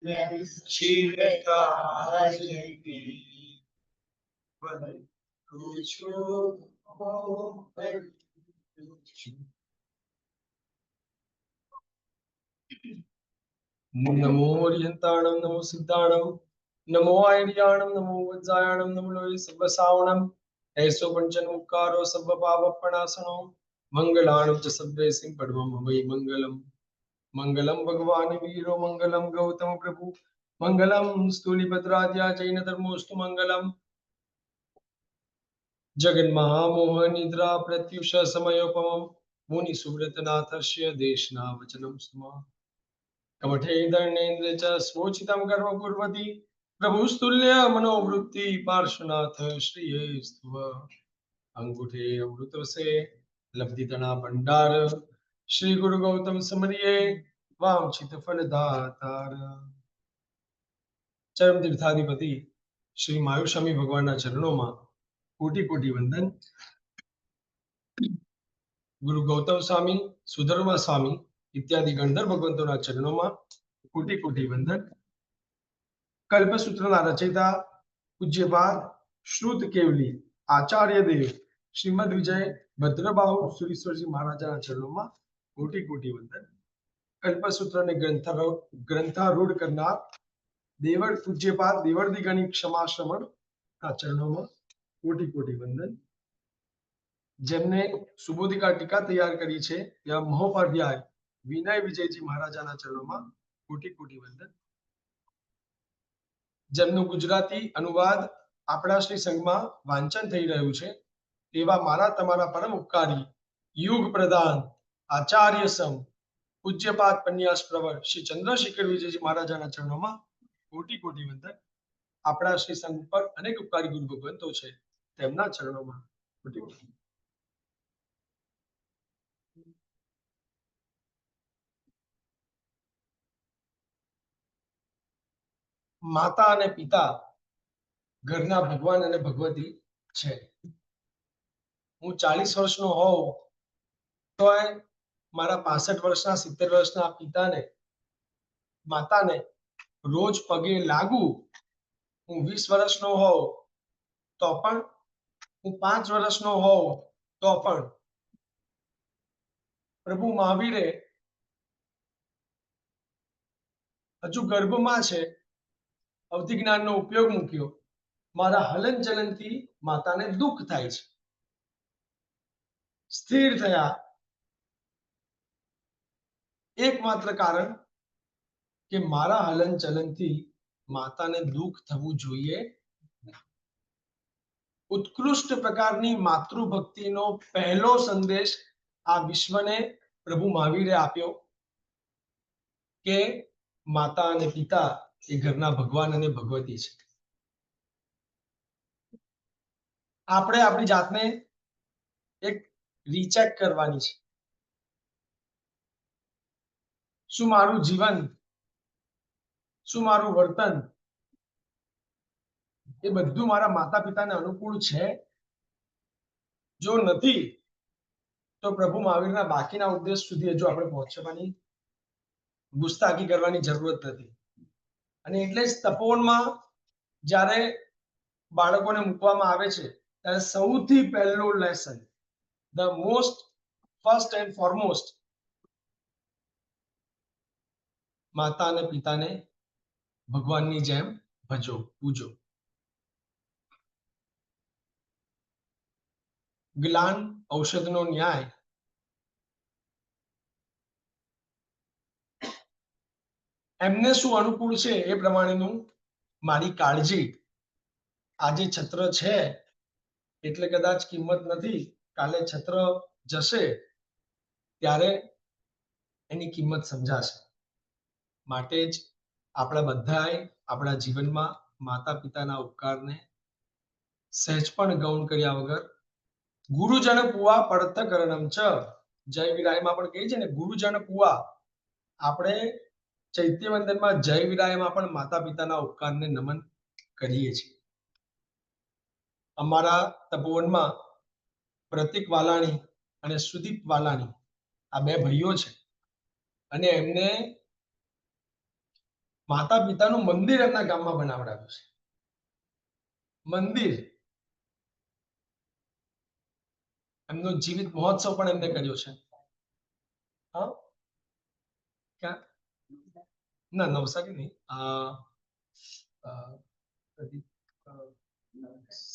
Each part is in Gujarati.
नमो ओरियंताणम नमो सिद्धाणम नमो आयर्याणम नमो वज्जायाणम नमो लोय सब्बसावणम ऐसो पंचन मुक्कारो सब्ब पापपणासनो मंगलाणं च सब्बे सिंह पडवम वै मंगलम मंगलम भगवान वीरो मंगलम गौतम प्रभु मंगलम स्थूलिभद्राद्या जैन धर्मोस्तु मंगलम जगन्महामोह निद्रा प्रत्युष समयोपमं मुनि सुव्रतनाथस्य देशनावचनं स्म कमठे दर्णेन्द्र च स्वोचितं कर्म कुर्वति प्रभुस्तुल्य मनोवृत्ति पार्श्वनाथ श्रिये स्तुव अंगूठे अमृत से लब्धितना भंडार श्री गुरु गौतम समरिये वांछित फलदातार चरम तीर्थाधिपति श्री मायुस्वामी भगवानના ચરણોમાં कोटि कोटि वंदन। गुरु गौतम स्वामी सुधर्मा स्वामी इत्यादि गणधर भगवंतोना चरणों कोटि कोटि वंदन। कल्पसूत्रना रचयिता पूज्यपाद श्रुत केवली आचार्य देव श्रीमद विजय भद्रबाहु सुरेश्वरजी महाराजना चरणों कोटि कोटि वंदन। कल्पसूत्र ने ग्रंथारूढ़ करनार देवड़ पूज्यपाद देवड़दी गणी क्षमा श्रवण चरणों में कोटि कोटि वंदन। જેમને સુબોધિકા ટીકા તૈયાર કરી છે या મહોપાધ્યાય વિનય વિજયજી મહારાજાના ચરણોમાં કોટી કોટી વંદન। જેમનું ગુજરાતી અનુવાદ આપણા શ્રી સંઘમાં વાંચન થઈ રહ્યું છે તેવા મારા તમારા પરમ ઉપકારી યુગ પ્રદાન આચાર્ય સમ પૂજ્યપાદ પન્યાસ પ્રવર શ્રી ચંદ્રશેખર વિજયજી મહારાજાના ચરણોમાં કોટી કોટી વંદન। આપણા શ્રી સંઘ પર અનેક ઉપકારી ગુરુ ભગવંતો છે તેમના ચરણોમાં કોટી કોટી। माता અને પિતા ઘરના ભગવાન અને ભગવતી છે। હું 40 વર્ષનો હોઉં તોય મારા 65 વર્ષના 70 વર્ષના પિતાને માતાને રોજ પગે લાગુ। હું 20 વર્ષનો હોઉં તો પણ હું 5 વર્ષનો હોઉં તો પણ પ્રભુ મહાવીરે હજુ ગર્ભમાં છે अवधि ज्ञान नो उपयोग मूक्यो मारा हलन चलन थी माता ने दुख थाय छे। स्थिर थया एकमात्र कारण के मारा हलन चलन थी माता ने दुख थवू जोईए। उत्कृष्ट प्रकारनी मातृभक्ति नो पहलो संदेश आ विश्व ने प्रभु महावीरे आप्यो के माता अने पिता એ ઘરના ભગવાન અને ભગવતી છે। આપણે આપણી જાતને એક રીચેક કરવાની છે। શું મારું જીવન શું મારું વર્તન એ બધું મારા માતા પિતાને અનુકૂળ છે? જો નથી તો પ્રભુ મહાવીરના બાકીના ઉદ્દેશ સુધી હજુ આપણે પહોંચવાની ગુસ્તાખી કરવાની જરૂરત નથી। અને એટલે જ તપોવનમાં જ્યારે બાળકોને મૂકવામાં આવે છે ત્યારે સૌથી પહેલું lesson the most first and foremost માતા અને પિતાને ભગવાનની જેમ ભજો પૂજો। જ્ઞાન ઔષધનો ન્યાય એમને શું અનુકૂળ છે એ પ્રમાણેનું મારી કાળજી। આજે છત્ર છે એટલે કદાચ કિંમત નથી, કાલે છત્ર જશે ત્યારે એની કિંમત સમજાશે। માટે જ આપણા બધાએ આપણા જીવનમાં માતા પિતાના ઉપકારને સહેજ પણ ગૌણ કર્યા વગર ગુરુજન પુઆ પડત કરણમ ચ જય વિરાયમાં પણ કહે છે ને ગુરુજન પુઆ। આપણે ચૈત્ય વંદનમાં જય વિરાયમાં પણ માતા પિતાના ઉપકારને નમન કરીએ છીએ। અમારા તપોવનમાં પ્રતિક વાલાણી અને સુદીપ વાલાણી આ બે ભાઈઓ છે અને એમને માતા પિતાનું મંદિર એમના ગામમાં બનાવડાવ્યું છે. મંદિર, એમનો જીવિત મહોત્સવ પણ એમને કર્યો છે. હા, ક્યાં? ના, નવસારી નહીં,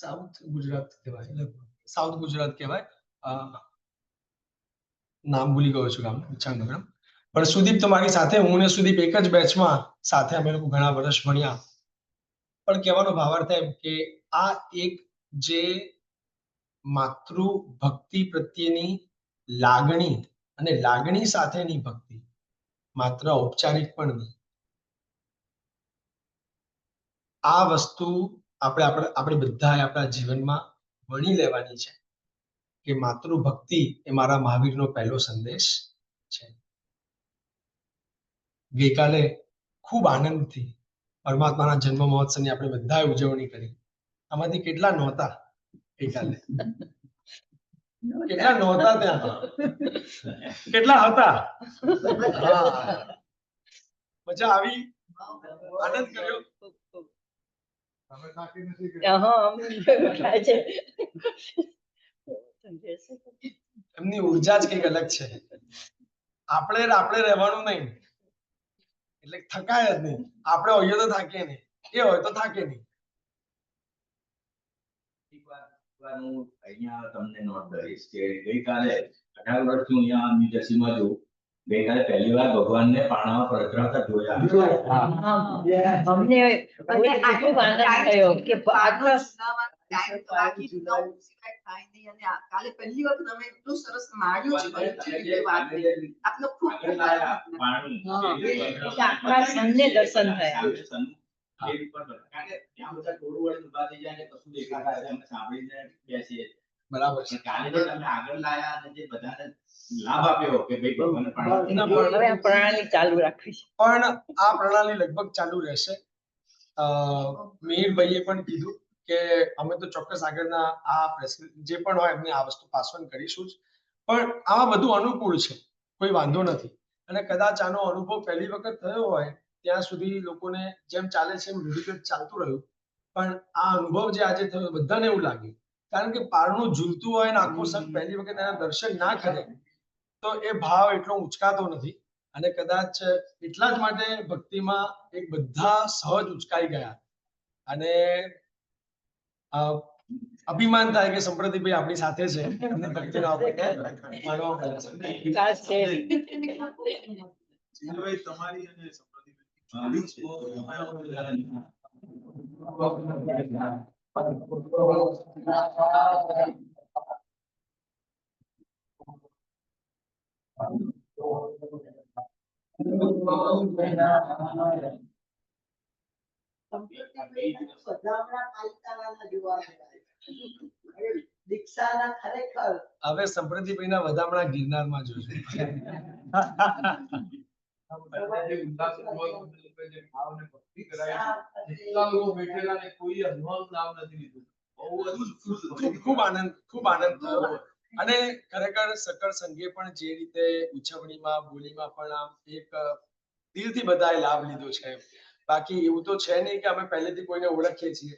સાઉથ ગુજરાત કહેવાય, સાઉથ ગુજરાત કહેવાય. નામ ભૂલી ગયો છું ગામનું, વિચાર. પણ સુદીપ તો મારી સાથે, હું ને સુદીપ એક જ બેચમાં સાથે અમે લોકો ઘણા વર્ષ ભણ્યા. પણ કહેવાનો ભાવાર્થ એમ કે આ એક જે માતૃ ભક્તિ પ્રત્યેની લાગણી અને લાગણી સાથેની ભક્તિ, માત્ર ઔપચારિક પણ નહીં, આ વસ્તુ આપણે બધાએ આપણા જીવનમાં વણી લેવાની છે કે માતૃભક્તિ એ મારા મહાવીરનો પહેલો સંદેશ છે. ગઈકાલે ખૂબ આનંદથી પરમાત્માના જન્મ મહોત્સવની આપણે બધાએ ઉજવણી કરી. આમાંથી કેટલા નહોતા ગઈકાલે? કેટલા નહોતા ત્યાં? કેટલા હતા? મજા આવી, આનંદ કર્યો. એમની ઉર્જા જ કંઈક અલગ છે. આપણે રહેવાનું નહીં, એટલે થકાય જ નહીં. આપણે હોઈએ તો થાકીએ નહીં, એ હોય તો થાકે નહીં. હું અહીંયા તમને નોટ કરીશ કે ગઈકાલે 18 વર્ષથી હું અહીંયા ન્યૂ જર્સીમાં છું. ગઈકાલે પહેલી વાર ભગવાનને પાણામાં પધરાવતા જોયા. અમને આટલું આનંદ થયો કે કાલે પહેલી વખત અમે એટલું સરસ માણ્યું છે. આખા સંને દર્શન થયા. બરાબર છે. કાલે જે તમે આગળ લાયા અને જે બધાને લાભ આપ્યો કે ભાઈ ભગવાનને પ્રણાલી ચાલુ રાખવી છે. પણ આ પ્રણાલી લગભગ ચાલુ રહેશે. મિહિરભાઈએ પણ કીધું કે અમે તો ચોક્કસ આગળના આ જે પણ હોય એમને આ વસ્તુ પાસ ઓન કરીશું જ. પણ આમાં બધું અનુકૂળ છે, કોઈ વાંધો નથી. અને કદાચ આનો અનુભવ પહેલી વખત થયો હોય ત્યાં સુધી લોકોને જેમ ચાલે છે એમ રૂઢિગત ચાલતું રહ્યું. પણ આ અનુભવ જે આજે થયો બધાને એવું લાગ્યું, કારણ કે પારણું ઝૂલતું હોય ને આખો સંઘ પહેલી વખત એના દર્શન ના કરે તો એ ભાવ એટલો ઉચકાતો નથી. અને કદાચ એટલા જ માટે ભક્તિમાં એક બધા સહજ ઉચકાઈ ગયા. અને અભિમાન થાય કે સંપ્રતિભાઈ આપણી સાથે છે, એમને ભક્તિનો આપણને માનવા મળે છે. તમારી અને હવે સંપ્રતિભાઈના વધામણા ગિરનારમાં જોજો. ખૂબ આનંદ થયો. અને ખરેખર સકળ સંઘે પણ જે રીતે ઉછવણીમાં બોલીમાં પણ આમ એક દિલથી બધાએ લાભ લીધો છે. બાકી એવું તો છે નહીં કે અમે પહેલેથી કોઈને ઓળખીએ છીએ.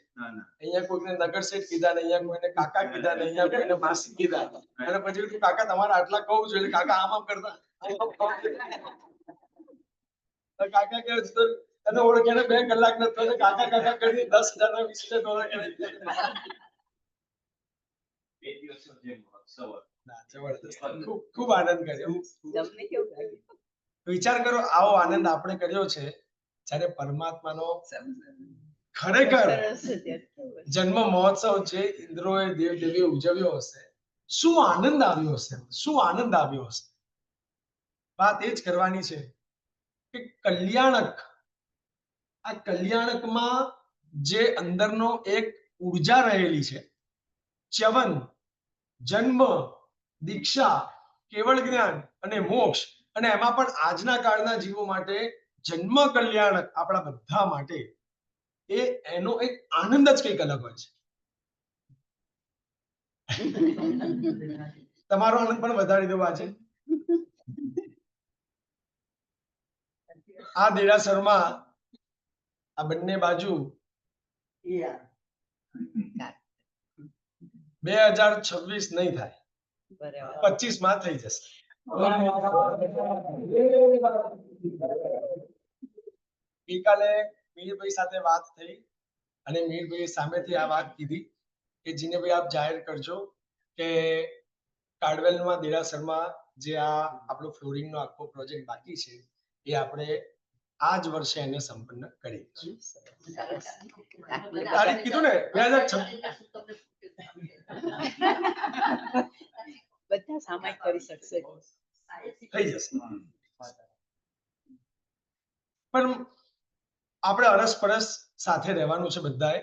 અહીંયા કોઈને નગર શેઠ કીધા ને, અહીંયા કોઈને કાકા કીધા ને, અહીંયા કોઈને માસી કીધા, અને પછી કાકા તમારે આટલા કહું છું એટલે કાકા આમ કરતા કાકા કે તને ઓળખ્યાને 2 કલાક ન થયો, કાકા કાકા કરી 10,000 ના 20,000 ખૂબ આનંદ કર્યો. વિચાર કરો, આવો આનંદ આપણે કર્યો છે જ્યારે પરમાત્માનો ખરેખર જન્મ મહોત્સવ છે, ઇન્દ્રોએ દેવદેવીએ ઉજવ્યો હશે. શું આનંદ આવ્યો હશે, શું આનંદ આવ્યો હશે. વાત એ જ કરવાની છે કે કલ્યાણક, આ કલ્યાણકમાં જે અંદરનો એક ઉર્જા રહેલી છે, ચ્યવન, જન્મ, દીક્ષા, કેવળ જ્ઞાન અને મોક્ષ, અને એમાં પણ આજના કાળના જીવો માટે જન્મ કલ્યાણક આપણા બધા માટે, એનો એક આનંદ જ કંઈક અલગ હોય છે. તમારો આનંદ પણ વધારી દો આજે. આ દેરાસરમાં આ બંને બાજુ 2026 નહીં થાય, બરાબર 25 માં થઈ જશે. ગઈકાલે મીરભાઈ સાથે વાત થઈ અને મીરભાઈ સામેથી આ વાત કીધી કે જીનેભાઈ આપ જાહેર કરજો કે કાડવેલમાં દેરાસરમાં જે આ આપણો ફ્લોરિંગનો આખો પ્રોજેક્ટ બાકી છે એ આપણે આ જ વર્ષે એને સંપન્ન કરી દઈશું. તારીખ કીધું ને 2026 બધા સામાયિક કરી શકશે. થઈ જશે. પણ આપણે અરસપરસ સાથે રહેવાનું છે બધાએ.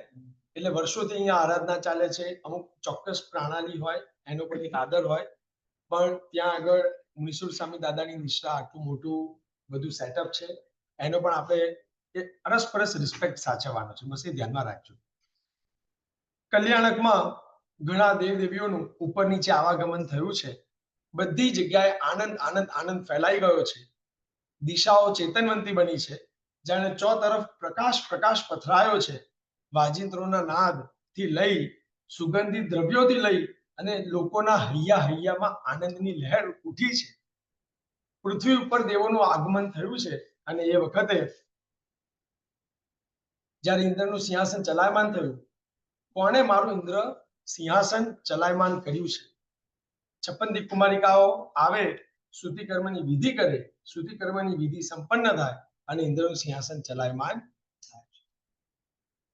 એટલે વર્ષોથી અહીંયા આરાધના ચાલે છે, અમુક ચોક્કસ પ્રણાલી હોય, એનો પણ એક આદર હોય, પણ ત્યાં આગળ નિશુલ સ્વામી દાદાની નિષ્ઠા, આટલું મોટું બધું સેટઅપ છે, એનો પણ આપણે અરસપરસ રિસ્પેક્ટ સાચવવાનો છે. બસ એ ધ્યાનમાં રાખજો. કલ્યાણકમાં ઘણા દેવદેવીઓનું ઉપર નીચે આવાગમન થયું છે. બધી જગ્યાએ આનંદ આનંદ આનંદ ફેલાઈ ગયો છે. દિશાઓ ચેતનવંતી બની છે. જાણે ચોતરફ પ્રકાશ પ્રકાશ પથરાયો છે. વાજિંત્રોના નાદ થી લઈ, સુગંધિત દ્રવ્યોથી લઈ અને લોકોના હૈયા હૈયામાં આનંદની લહેર ઉઠી છે. પૃથ્વી ઉપર દેવોનું આગમન થયું છે અને એ વખતે જ્યારે ઇન્દ્રનું સિંહાસન ચલાયમાન થયું, કોણે મારું ઇન્દ્ર સિંહાસન ચલાયમાન કર્યું છે? 56 દીપકુમારિકાઓ આવે, શ્રુતિ કર્મની વિધિ કરે, શ્રુતિ કર્મની વિધિ સંપન્ન થાય અને ઇન્દ્રનું સિંહાસન ચલાયમાન થાય.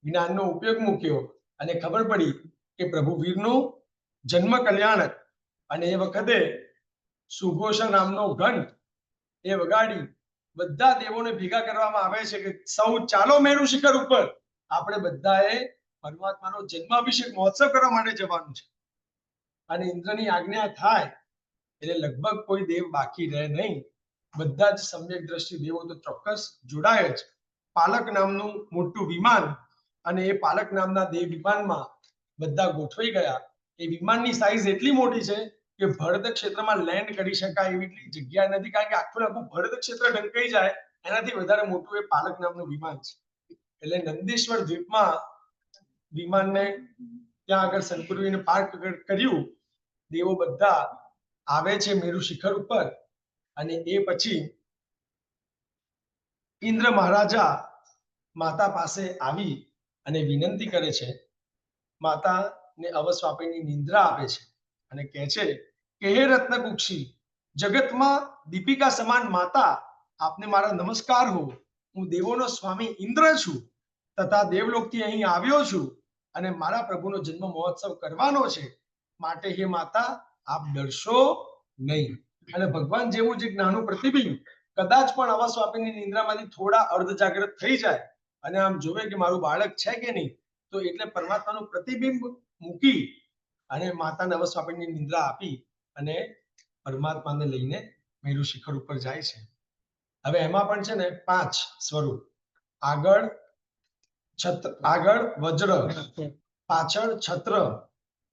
જ્ઞાનનો ઉપયોગ મૂક્યો અને ખબર પડી કે પ્રભુ વીરનું જન્મ કલ્યાણક, અને એ વખતે સુઘોષણ નામનો ઘંટ એ વગાડી બધા દેવોને ભેગા કરવામાં આવે છે કે સૌ ચાલો મેરુ શિખર ઉપર, આપણે બધાએ પરમાત્માનો જન્માભિષેક મહોત્સવ કરવા માટે જવાનું છે. અને ઇન્દ્રની આજ્ઞા થાય એટલે લગભગ કોઈ દેવ બાકી રહે નહીં. બધા જ સમ્યક દ્રષ્ટિ દેવો તો ચોક્કસ જોડાય જ. પાલક નામનું મોટું વિમાન, અને એ પાલક નામના દેવ વિમાનમાં બધા ગોઠવાઈ ગયા. એ વિમાનની સાઈઝ એટલી મોટી છે કે ભરત ક્ષેત્રમાં લેન્ડ કરી શકાય એવી જગ્યા નથી, કારણ કે આખું આખું ભરત ક્ષેત્ર ઢંકાઈ જાય એનાથી વધારે મોટું એ પાલક નામનું વિમાન છે. એટલે નંદીશ્વર દ્વીપમાં વિમાનને ત્યાં આગળ સંકુરવીને પાર્ક કર્યું. દેવો બધા આવે છે મેરુ શિખર ઉપર, અને એ પછી ઇન્દ્ર મહારાજા માતા પાસે આવી અને વિનંતી કરે છે. માતાને અવસ્વાપીની નિંદ્રા આપે છે અને કહે છે કે હે રત્નકુક્ષી, જગતમાં દીપિકા સમાન માતા, આપને મારા નમસ્કાર હો. હું દેવોનો સ્વામી ઇન્દ્ર છું તથા દેવલોકથી અહીં આવ્યો છું અને મારા પ્રભુનો જન્મ મહોત્સવ કરવાનો છે. માટે હે માતા, આપ ડરશો નહીં. અને ભગવાન જેવું જ એક નાનું પ્રતિબિંબ કદાચ પણ અવસ્વાપીની નિંદ્રામાંથી થોડા અર્ધ જાગૃત થઈ જાય અને આમ જોવે કે મારું બાળક છે કે નહીં, તો એટલે પરમાત્માનું પ્રતિબિંબ મૂકી અને માતાને અવસ્વાપીની નિંદ્રા આપી અને પરમાત્માને લઈને મેરુ શિખર ઉપર જાય છે. હવે એમાં પણ છે ને 5 સ્વરૂપ. આગળ વજ્ર, પાછળ છત્ર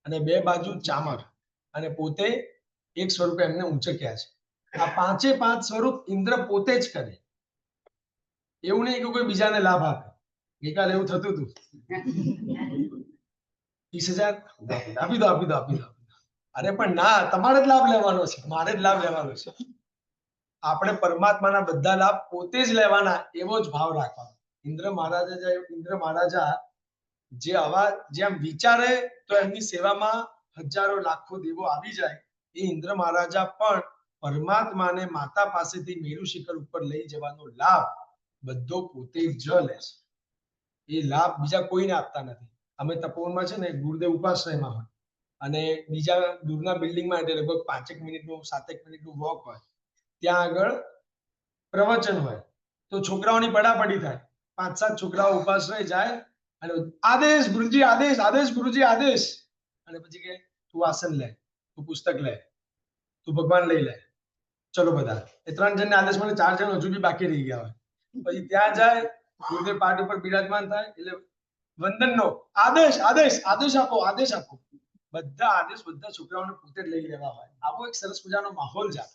અને 2 બાજુ ચામર, અને પોતે એક સ્વરૂપે એમને ઊંચક્યા છે. આ 5 સ્વરૂપ ઇન્દ્ર પોતે જ કરે, એવું નહીં કે કોઈ બીજાને લાભ આપે. ગઈકાલે એવું થતું હતું. 30,000 આપી દો. અરે પણ ના, તમારે જ લાભ લેવાનો છે, મારે જ લાભ લેવાનો છે. આપણે પરમાત્માના બધા લાભ પોતે જ લેવાના, એવો જ ભાવ રાખવાનો. ઇન્દ્ર મહારાજા જેમ વિચારે તો એમની સેવામાં હજારો લાખો દેવો આવી જાય. એ ઇન્દ્ર મહારાજા પણ પરમાત્માને માતા પાસેથી મેરુ શિખર ઉપર લઈ જવાનો લાભ બધો પોતે જ લે છે. એ લાભ બીજા કોઈને આપતા નથી. અમે તપોવનમાં છે ને ગુરુદેવ ઉપાશ્રયમાં હોય, અને બીજા દૂરના બિલ્ડિંગમાં એટલે લગભગ 5 મિનિટનું 7 મિનિટનું વોક હોય. ત્યાં આગળ પ્રવચન હોય તો છોકરાઓની પડાપડી થાય. 5-7 છોકરાઓ ઉપાશ્રય જાય અને આદેશ ગુરુજી, આદેશ ગુરુજી, આદેશ. અને પછી કે તું આસન લે, તું પુસ્તક લે, તું ભગવાન લઈ લે, ચલો બધા. એ 3 જણને આદેશ મળે, 4 જણ હજુ બી બાકી રહી ગયા હોય. પછી ત્યાં જાય, ગુરુદેવ પાઠ ઉપર બિરાજમાન થાય એટલે વંદનનો આદેશ આપો. બધા આદેશ બધા છોકરાઓને પોતે જ લઈ લેવા હોય. આવો એક સરસ મજાનો માહોલ જાય.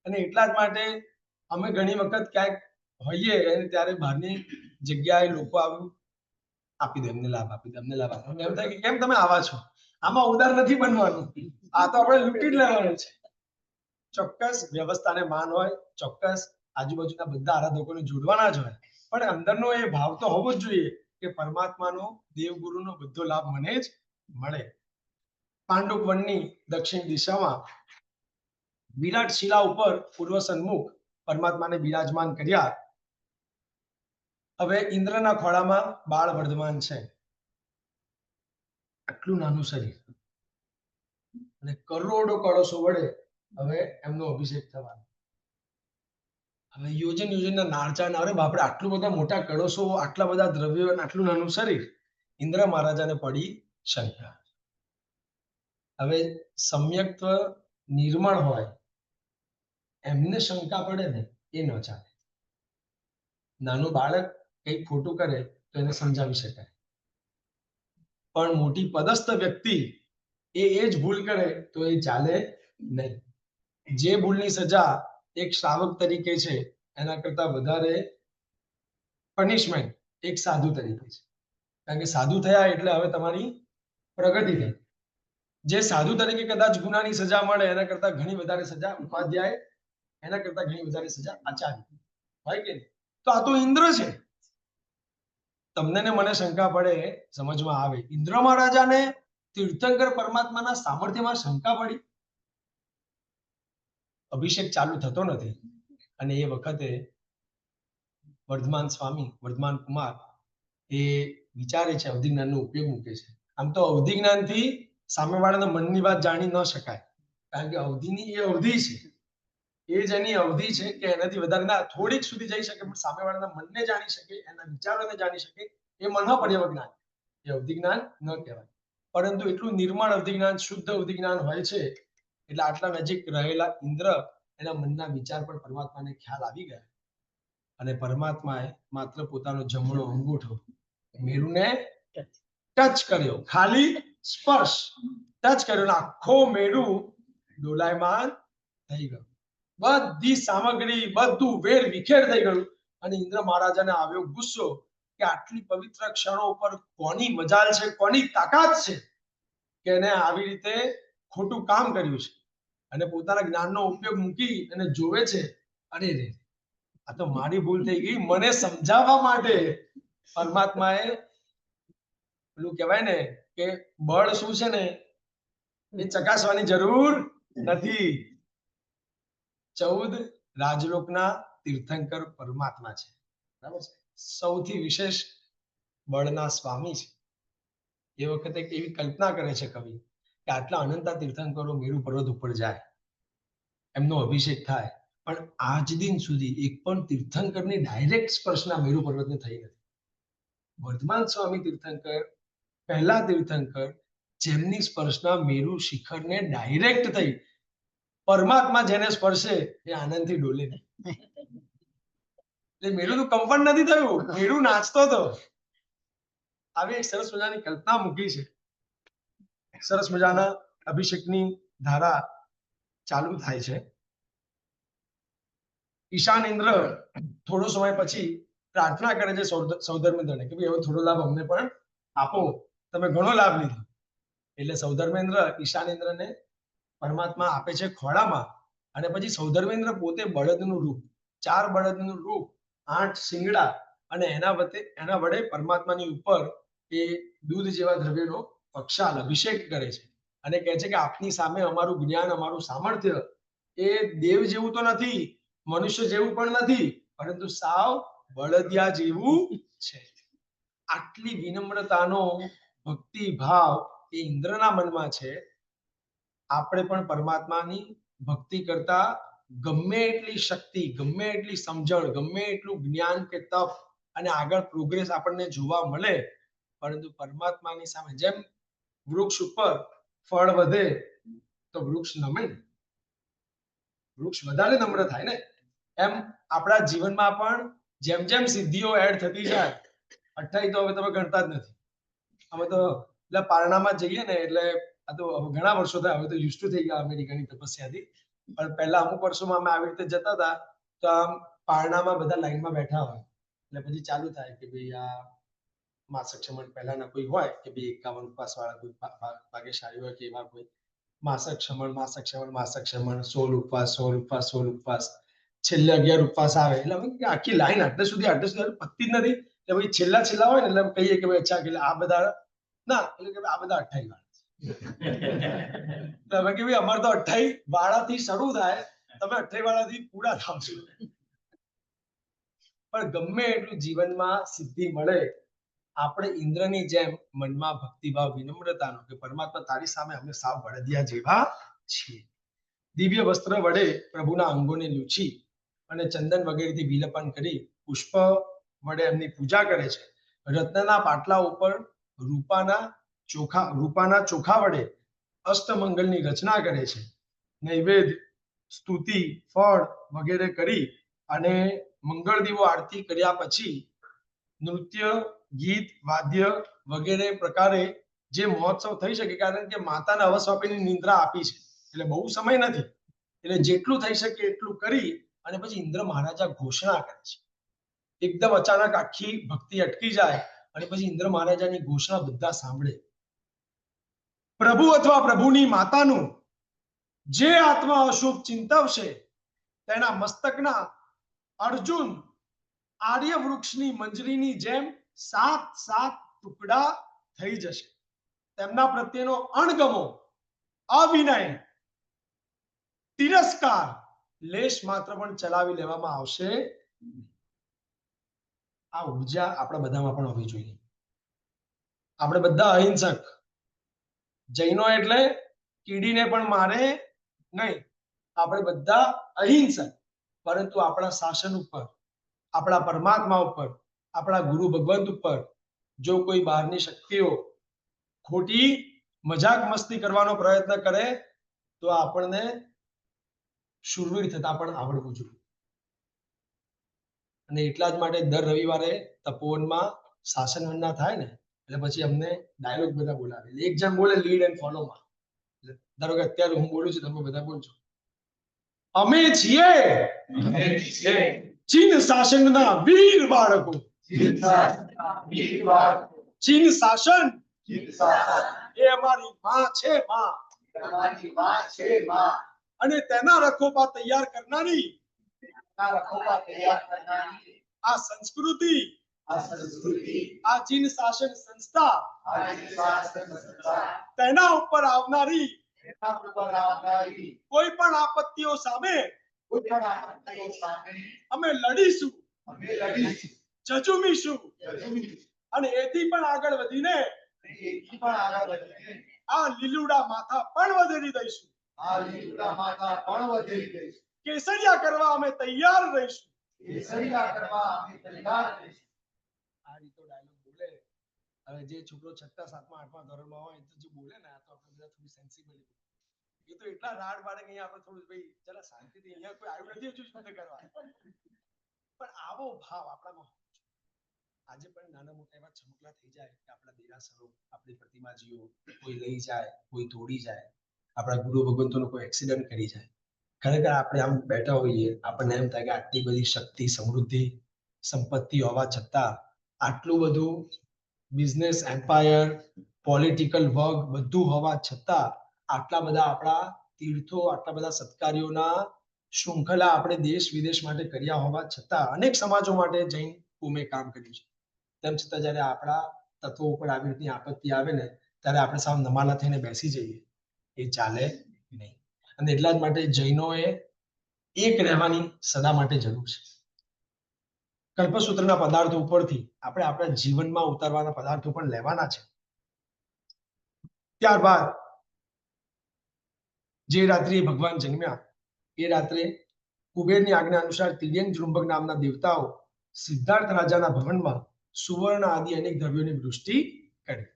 અને એટલા જ માટે અમે ઘણી વખત ક્યાંક હોઈએ અને ત્યારે બહારની જગ્યાએ લોકો આવ્યું, આપી દે એમને લાભ, આપી દે એમને લાભ. આપણને એમ થાય કે કેમ તમે આવા છો, આમાં ઉદાર નથી બનવાનું, આ તો આપણે લૂંટી જ લેવાનું છે. ચોક્કસ વ્યવસ્થાને માન હોય, ચોક્કસ આજુબાજુના બધા આરાધકોને જોડવાના જ હોય, પણ અંદરનો એ ભાવ તો હોવો જ જોઈએ કે પરમાત્માનો, દેવગુરુનો બધો લાભ મને જ મળે. પાંડુક વનની દક્ષિણ દિશામાં વિરાટ શિલા ઉપર પૂર્વ સન્મુખ પરમાત્માને બિરાજમાન કર્યા. હવે ઇન્દ્રના ખોળામાં બાળ વર્ધમાન છે. આટલું નાનું શરીર અને કરોડો કળશો વડે હવે એમનો અભિષેક થવાનો. હવે યોજનના નાળચા, અરે બાપરે, આટલું બધા મોટા કળશો, આટલા બધા દ્રવ્યો અને આટલું નાનું શરીર. ઇન્દ્ર મહારાજાને પડી શંકા. હવે સમ્યક્ત્વ નિર્મળ હોય એમને શંકા પડે ને, એ ન ચાલે. નાનું બાળક કંઈક ખોટું કરે તો એને સમજાવી શકાય, પણ મોટી પદસ્થ વ્યક્તિ એ જ ભૂલ કરે તો એ ચાલે નહીં. જે ભૂલની સજા એક શ્રાવક તરીકે છે એના કરતા વધારે પનિશમેન્ટ એક સાધુ તરીકે છે. કારણ કે સાધુ થયા એટલે હવે તમારી પ્રગતિ થઈ. જે સાધુ તરીકે કદાચ ગુનાની સજા મળે એના કરતા ઘણી વધારે સજા ઉપાધ્યાય, એના કરતા ઘણી વધારે સજા આચાર્ય, હોય કે નહીં? તો આ તો ઇન્દ્ર છે. તમને ને મને શંકા પડે, સમજમાં આવે. ઇન્દ્ર મહારાજાને તીર્થંકર પરમાત્માના સામર્થ્યમાં શંકા પડી. અભિષેક ચાલુ થતો નથી અને એ વખતે વર્ધમાન સ્વામી, વર્ધમાન કુમાર એ વિચારે છે, અવધિ જ્ઞાનનો ઉપયોગ મૂકે છે. આમ તો અવધિ જ્ઞાનથી સામેવાળાના મનની વાત જાણી ન શકાય, કારણ કે અવધિની એ અવધિ છે, એ જ એની અવધિ છે કે એનાથી વધારે ના, થોડીક સુધી જઈ શકે, પણ સામેવાળાના મનને જાણી શકે, એના વિચારોને જાણી શકે, એ મનોપર્યવ જ્ઞાન, એ અવધિ જ્ઞાન ન કહેવાય. પરંતુ એટલું નિર્મળ અવધિ જ્ઞાન, શુદ્ધ અવધિ જ્ઞાન હોય છે એટલે આટલા નજીક રહેલા ઇન્દ્ર, એના મનના વિચાર પર પરમાત્માને ખ્યાલ આવી ગયા અને પરમાત્માએ માત્ર પોતાનો જમણો અંગૂઠો મેરુને ટચ કર્યો, ખાલી સ્પર્શ, ટચ કર્યો, આખો મેરુ ડોલાયમાન થઈ ગયો. બધી સામગ્રી, બધું વેર વિખેર થઈ ગયું અને ઇન્દ્ર મહારાજાને આવ્યો ગુસ્સો કે આટલી પવિત્ર ક્ષણો ઉપર કોની મજાલ છે, કોની તાકાત છે કે એને આવી રીતે ખોટું કામ કર્યું છે. અને પોતાના જ્ઞાનનો ઉપયોગ મૂકી અને જોવે છે, અરે રે, આ તો મારી ભૂલ થઈ ગઈ. મને સમજાવવા માટે પરમાત્માએ પેલું કહેવાય ને કે બળ શું છે ને એ ચકાસવાની જરૂર નથી. 14 રાજલોકના તીર્થંકર પરમાત્મા છે, બરાબર છે, સૌથી વિશેષ બળના સ્વામી છે. એ વખતે એવી કલ્પના કરે છે કવિ કે આટલા અનંતા તીર્થંકરો મેરુ પર્વત ઉપર જાય, એમનો અભિષેક થાય, પણ આજ દિન સુધી એક પણ તીર્થંકરની ડાયરેક્ટ સ્પર્શના મેરુ પર્વતને થઈ નથી. વર્ધમાન સ્વામી તીર્થંકર પહેલા તીર્થંકર જેમની સ્પર્શના મેરુ શિખરને ડાયરેક્ટ થઈ. પરમાત્મા જેને સ્પર્શે એ આનંદથી ડોલે નહીં. મેરુનું કંપન નથી થયું, મેરુ નાચતો હતો. આવી એક સરસ મજાની કલ્પના મૂકી છે. સરસ મજાના અભિષેકની ધારા ચાલુ થાય છે. ઈશાન ઇન્દ્ર થોડો સમય પછી પ્રાર્થના કરે છે સૌધર્મેન્દ્રને કે ભાઈ હવે થોડો લાભ અમને પણ આપો, તમે ઘણો લાભ લીધો. એટલે સૌધર્મેન્દ્ર ઈશાન ઇન્દ્રને પરમાત્મા આપે છે ખોળામાં અને પછી સૌધર્મેન્દ્ર પોતે બળદનું રૂપ, 4 બળદનું રૂપ, 8 શિંગડા અને એના વડે પરમાત્માની ઉપર એ દૂધ જેવા દ્રવ્યનો પક્ષાલ અભિષેક કરે છે અને કહે છે કે આપની સામે અમારું જ્ઞાન, અમારું સામર્થ્ય એ દેવ જેવું તો નથી, મનુષ્ય જેવું પણ નથી, પરંતુ સાવ બળદિયા જેવું છે. આટલી વિનમ્રતાનો ભક્તિ ભાવ એ ઇન્દ્રના મનમાં છે. આપણે પણ પરમાત્માની ભક્તિ કરતા ગમે એટલી શક્તિ, ગમે એટલી સમજણ, ગમે એટલું જ્ઞાન કે તપ અને આગળ પ્રોગ્રેસ આપણને જોવા મળે, પરંતુ પરમાત્માની સામે જેમ વૃક્ષ ઉપર ફળ વધે તો વૃક્ષ નમે, વૃક્ષ વધારે નમ્ર થાય ને, એમ આપણા જીવનમાં પણ જેમ જેમ સિદ્ધિઓ એડ થતી જાય, 28 તો હવે તમે ગણતા જ નથી. અમે તો એટલે પારણામાં જઈએ ને એટલે આ તો ઘણા વર્ષો થયા, હવે તો યુઝ ટુ થઈ ગયા અમેરિકાની તપસ્યાથી, પણ પહેલા અમુક વર્ષોમાં અમે આવી રીતે જતા હતા તો આમ પારણામાં બધા લાઈનમાં બેઠા હોય એટલે પછી ચાલુ થાય કે ભાઈ આ માસક શમન પહેલાના કોઈ હોય કે ભાઈ 51 ઉપવાસ વાળા કોઈ ભાગ્યશાળી હોય કે એવા કોઈ માસક શમન 16 ઉપવાસ 16 ઉપવાસ છેલ્લે 11 ઉપવાસ આવે એટલે અમે કે આખી લાઈન આટલે સુધી પતતી જ નથી એટલે ભાઈ છેલ્લા હોય ને એટલે અમે કહીએ કે ભાઈ અચ્છા કે આ બધા ના એટલે કે આ બધા 28 વાળા તમે કે ભાઈ અમારે તો 28 વાળાથી શરૂ થાય તમે 28 વાળાથી પૂરા થાવ છો પણ ગમે એટલું જીવનમાં સિદ્ધિ મળે આપણે ઇન્દ્રની જેમ મનમાં ભક્તિભાવ વિનમ્રતાનો કે પરમાત્મા તારી સામે અમે સાવ બળદિયા જેવા છીએ દિવ્ય વસ્ત્ર વડે પ્રભુના અંગોને લૂછી અને ચંદન વગેરેથી વિલેપન કરી પુષ્પ વડે એમની પૂજા કરે છે રત્નના પાટલા ઉપર રૂપાના ચોખા વડે અષ્ટમંગલની રચના કરે છે નૈવેદ્ય સ્તુતિ ફળ વગેરે કરી અને મંગળ દીવો આરતી કર્યા પછી નૃત્ય ગીત વાદ્ય વગેરે પ્રકારે જે મહોત્સવ થઈ શકે કારણ કે માતાને અવસ્વાપીની નિંદ્રા આપી છે એટલે બહુ સમય નથી એટલે જેટલું થઈ શકે એટલું કરી અને પછી ઇન્દ્ર મહારાજા ઘોષણા કરે છે એકદમ અચાનક આખી ભક્તિ અટકી જાય અને પછી ઇન્દ્ર મહારાજાની ઘોષણા બધા સાંભળે પ્રભુ અથવા પ્રભુની માતાનું જે આત્મા અશુભ ચિંતવશે તેના મસ્તકના અર્જુન આર્ય વૃક્ષની મંજરીની જેમ 7 ટુકડા થઈ જશે તેમના પ્રત્યેનો અણગમો અવિનય તિરસ્કાર લેશ માત્ર પણ ચલાવી લેવામાં આવશે આ ઉર્જા આપણા બધામાં પણ હોવી જોઈએ આપણે બધા અહિંસક જૈનો એટલે કીડીને પણ મારે નહીં આપણે બધા અહિંસક પરંતુ આપણા શાસન ઉપર આપણા પરમાત્મા ઉપર આપણા ગુરુ ભગવંત ઉપર જો કોઈ બહારની શક્તિઓ ખોટી મજાક મસ્તી કરવાનો પ્રયત્ન કરે તો આપણને શૂરવીર થતા પણ આવડવું જોઈએ અને એટલા જ માટે દર રવિવારે તપોવનમાં શાસન વંદના થાય ને એટલે પછી અમને ડાયલોગ બધા બોલાવે એક જણ બોલે લીડ એન્ડ ફોલો માં ધારો કે અત્યારે હું બોલું છું તમે બધા બોલજો અમે છીએ ચીન શાસનના વીર બાળકો ચીન શાસન એ અમારી માં છે માં અને તેના રખોપા તૈયાર કરનારી આ સંસ્કૃતિ આ ચીન શાસન સંસ્થા તેના ઉપર આવનારી કોઈ પણ આપત્તિઓ સામે અમે લડીશું જજુમીશું અને એથી પણ આગળ વધીને આ લીલુડા માથા પણ વધેરી દઈશું કેસરિયા કરવા અમે તૈયાર રહીશું આ રીતો ડાયલોગ બોલે હવે જે છોકરો 6th 7th 8th ધોરણમાં હોય તો જે બોલે ને આ તો આપણે બધા થોડી સેન્સિબિલિટી એ તો એટલા રાડ પાડે કે અહીંયા આપણે થોડું ભાઈ જરા શાંતિથી અહીંયા કોઈ આવ્યું નથી હજુ શુદ્ધ કરવા પણ આવો ભાવ આપણામાં આજે પણ નાના મોટા એવા ચમકલા થઈ જાય કે આપણા દેરાસરો આપણી પ્રતિમાજીઓ કોઈ લઈ જાય કોઈ તોડી જાય આપણા ગુરુ ભગવંતોનો કોઈ એક્સિડન્ટ કરી જાય ખરેખર આપણે આમ બેઠા હોઈએ આપણને એમ થાય કે આટલી બધી શક્તિ સમૃદ્ધિ સંપત્તિ હોવા છતાં આટલું બધું બિઝનેસ એમ્પાયર પોલિટિકલ વર્ગ બધું હોવા છતાં આટલા બધા આપણા તીર્થો આટલા બધા સત્કાર્યોના શૃંખલા આપણે દેશ વિદેશ માટે કર્યા હોવા છતાં અનેક સમાજો માટે જૈન કુમે કામ કર્યું છે તેમ છતાં જ્યારે આપણા તત્વો ઉપર આવી રીતની આપત્તિ આવે ને ત્યારે આપણે સાવ નમાલા થઈને બેસી જઈએ એ ચાલે નહીં અને એટલા જ માટે જૈનોએ એક રહેવાની સદા માટે જરૂર છે કલ્પસૂત્રના પદાર્થો ઉપરથી આપણે આપણા જીવનમાં ઉતારવાના પદાર્થો પણ લેવાના છે ત્યારબાદ જે રાત્રે ભગવાન જન્મ્યા એ રાત્રે કુબેરની આજ્ઞા અનુસાર તિર્યંગ જૃંભક નામના દેવતાઓ સિદ્ધાર્થ રાજાના ભવનમાં સુવર્ણ આદિ અનેક દ્રવ્યોની વૃષ્ટિ કરી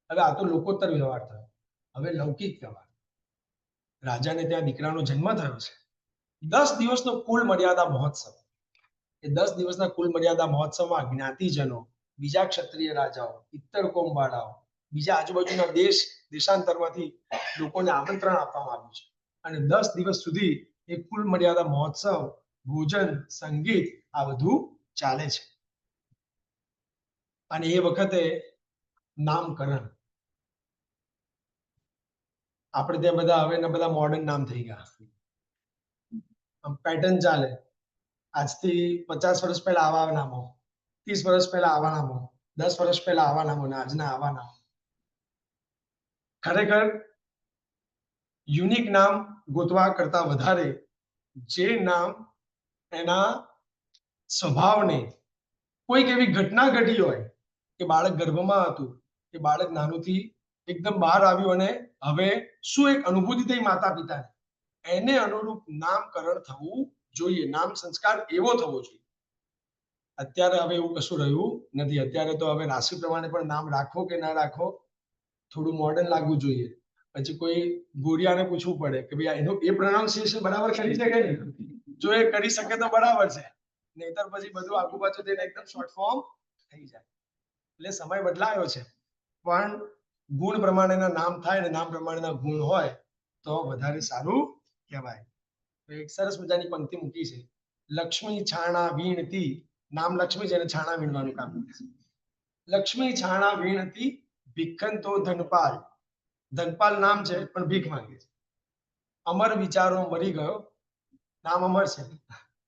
હવે આ તો લોકોત્તર વ્યવહાર થયો હવે લૌકિક વ્યવહાર રાજાને ત્યાં દીકરાનો જન્મ થયો છે 10 દિવસનો કુલ મર્યાદા મહોત્સવ એ 10 દિવસના કુલ મર્યાદા મહોત્સવમાં જ્ઞાતિજનો બીજા ક્ષત્રિય રાજાઓ ઇત્તર કોમવાળાઓ બીજા આજુબાજુના દેશાંતરમાંથી લોકોને આમંત્રણ આપવામાં આવ્યું છે અને 10 દિવસ સુધી એ કુલ મર્યાદા મહોત્સવ ભોજન સંગીત આ બધું ચાલે છે અને એ વખતે નામકરણ, આપણે ત્યાં બધા હવે બધા મોડર્ન નામ થઈ ગયા, પેટર્ન ચાલે. આજથી 50 વર્ષ પહેલા આવા નામો, 30 વર્ષ પહેલા આવા નામો, 10 વર્ષ પહેલા આવા નામો, ને આજના આવા નામો. ખરેખર યુનિક નામ ગોતવા કરતા વધારે જે નામ એના સ્વભાવને, કોઈક એવી ઘટના ઘટી હોય કે બાળક ગર્ભમાં હતું, કે બાળક નાનુંથી એકદમ બહાર આવ્યું અને હવે શું એક અનુભૂતિ થઈ માતા પિતાને, એને અનુરૂપ નામકરણ થવું જોઈએ, નામ સંસ્કાર એવો થવો જોઈએ. અત્યારે હવે એવું કશું રહ્યું નથી. અત્યારે તો હવે રાશિ પ્રમાણે પણ નામ રાખો કે ના રાખો, થોડું મોડર્ન લાગવું જોઈએ. પછી કોઈ ગોરિયાને પૂછવું પડે કે ભાઈ એનું એ પ્રોનાઉન્સિએશન બરાબર કરી શકે ને, જો એ કરી શકે તો બરાબર છે, નહીતર પછી બધું આગુ પાછું થઈને એકદમ શોર્ટ ફોર્મ થઈ જાય. એટલે સમય બદલાયો છે, પણ ગુણ પ્રમાણેના નામ થાય ને નામ પ્રમાણેના ગુણ હોય તો વધારે સારું કહેવાય. એક સરસ મજાની પંક્તિ મૂકી છે, લક્ષ્મી છાણા વીણતી. નામ લક્ષ્મી છે અને છાણા વીણવાનું કામ કરે છે. લક્ષ્મી છાણા વીણતી, ભિખન તો ધનપાલ. ધનપાલ નામ છે પણ ભીખ માંગે છે. અમર વિચારો મરી ગયો, નામ અમર છે,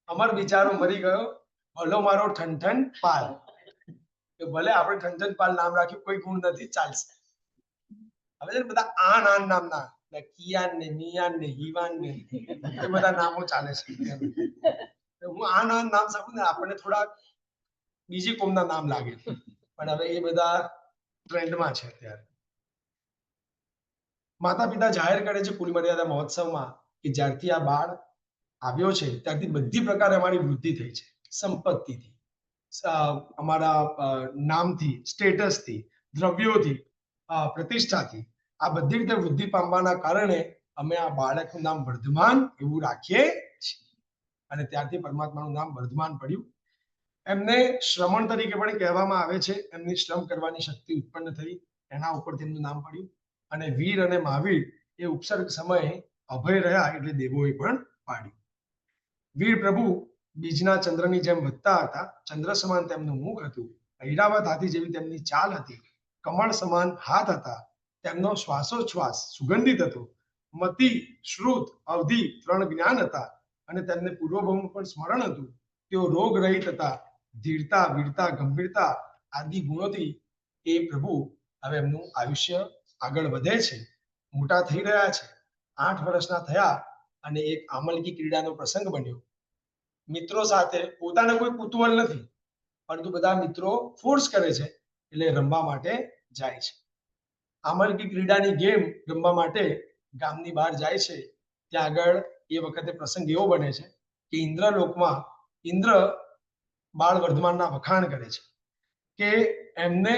અમર વિચારો મરી ગયો, ભલો મારો ઠનઠન પાલ. કે ભલે આપણે ઠનઠન પાલ નામ રાખ્યું, કોઈ ગુણ નથી, ચાલશે. હવે છે ને બધા આન નામના, કિયાન ને મિયાન ને હિવાન ને એ બધા નામો ચાલે છે. હું આન નામ સાંભળું ને આપણને થોડા બીજી કોમના નામ લાગે, પણ હવે એ બધા ટ્રેન્ડમાં છે અત્યારે. માતા પિતા જાહેર કરે છે કુલ મર્યાદા મહોત્સવમાં કે જ્યારથી આ બાળ આવ્યો છે ત્યારથી બધી પ્રકારે અમારી વૃદ્ધિ થઈ છે, સંપત્તિથી, અમારા નામથી, સ્ટેટસથી, દ્રવ્યોથી, પ્રતિષ્ઠાથી, આ બધી રીતે વૃદ્ધિ પામવાના કારણે અમે આ બાળકનું નામ વર્ધમાન એવું રાખીએ છીએ. અને ત્યારથી પરમાત્માનું નામ વર્ધમાન પડ્યું. એમને શ્રમણ તરીકે પણ કહેવામાં આવે છે. એમની શ્રમ કરવાની શક્તિ ઉત્પન્ન થઈ, એના ઉપર તેમનું નામ પડ્યું. અને વીર અને મહાવીર એ ઉપસર્ગ સમયે અભય રહ્યા એટલે દેવોએ પણ પાડ્યું. વીર પ્રભુ બીજના ચંદ્રની જેમ વધતા હતા, ચંદ્ર સમાન તેમનું મુખ હતું, ઐરાવત હાથી જેવી તેમની ચાલ હતી, કમળ સમાન હાથ હતા, તેમનો શ્વાસોચ્છ્વાસ સુગંધિત હતો, મતિ, શ્રુત, અવધિ 3 જ્ઞાન હતા, અને તેમને પૂર્વભવનું પણ સ્મરણ હતું. તેઓ રોગ રહિત હતા, ધીરતા, વીરતા, ગંભીરતા આદિ ગુણોથી એ પ્રભુ હવે એમનું આયુષ્ય આગળ વધે છે, મોટા થઈ રહ્યા છે. 8 વર્ષના થયા અને એક આમલકી ક્રીડાનો પ્રસંગ બન્યો. મિત્રો સાથે, પોતાને કોઈ કુતૂહલ નથી, પરંતુ બધા મિત્રો ફોર્સ કરે છે એટલે રમવા માટે જાય છે. આમલકી ક્રીડાની ગેમ રમવા માટે ગામની બહાર જાય છે. ત્યાં આગળ એ વખતે પ્રસંગ એવો બને છે કે ઇન્દ્રલોકમાં ઇન્દ્ર બાળ વર્ધમાનના વખાણ કરે છે કે એમને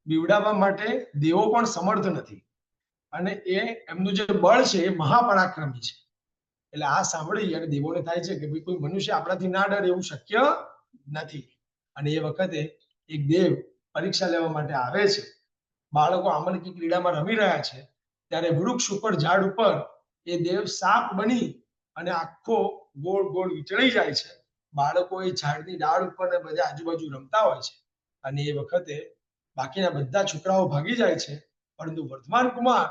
બીવડાવવા માટે દેવો પણ સમર્થ નથી, અને એ એમનું જે બળ છે એ મહાપરાક્રમી છે. એટલે આ સાંભળી અને દેવોને થાય છે કે ભાઈ કોઈ મનુષ્ય આપણાથી ના ડરે એવું શક્ય નથી. અને એ વખતે એક દેવ પરીક્ષા લેવા માટે આવે છે. બાળકો આમલકી ક્રીડામાં રમી રહ્યા છે ત્યારે વૃક્ષ ઉપર, ઝાડ ઉપર એ દેવ સાપ બની અને આખો ગોળ ગોળ વિચળી જાય છે. બાળકો એ ઝાડની ડાળ ઉપર ને બધા આજુબાજુ રમતા હોય છે. અને એ વખતે બાકીના બધા છોકરાઓ ભાગી જાય છે, પરંતુ વર્ધમાન કુમાર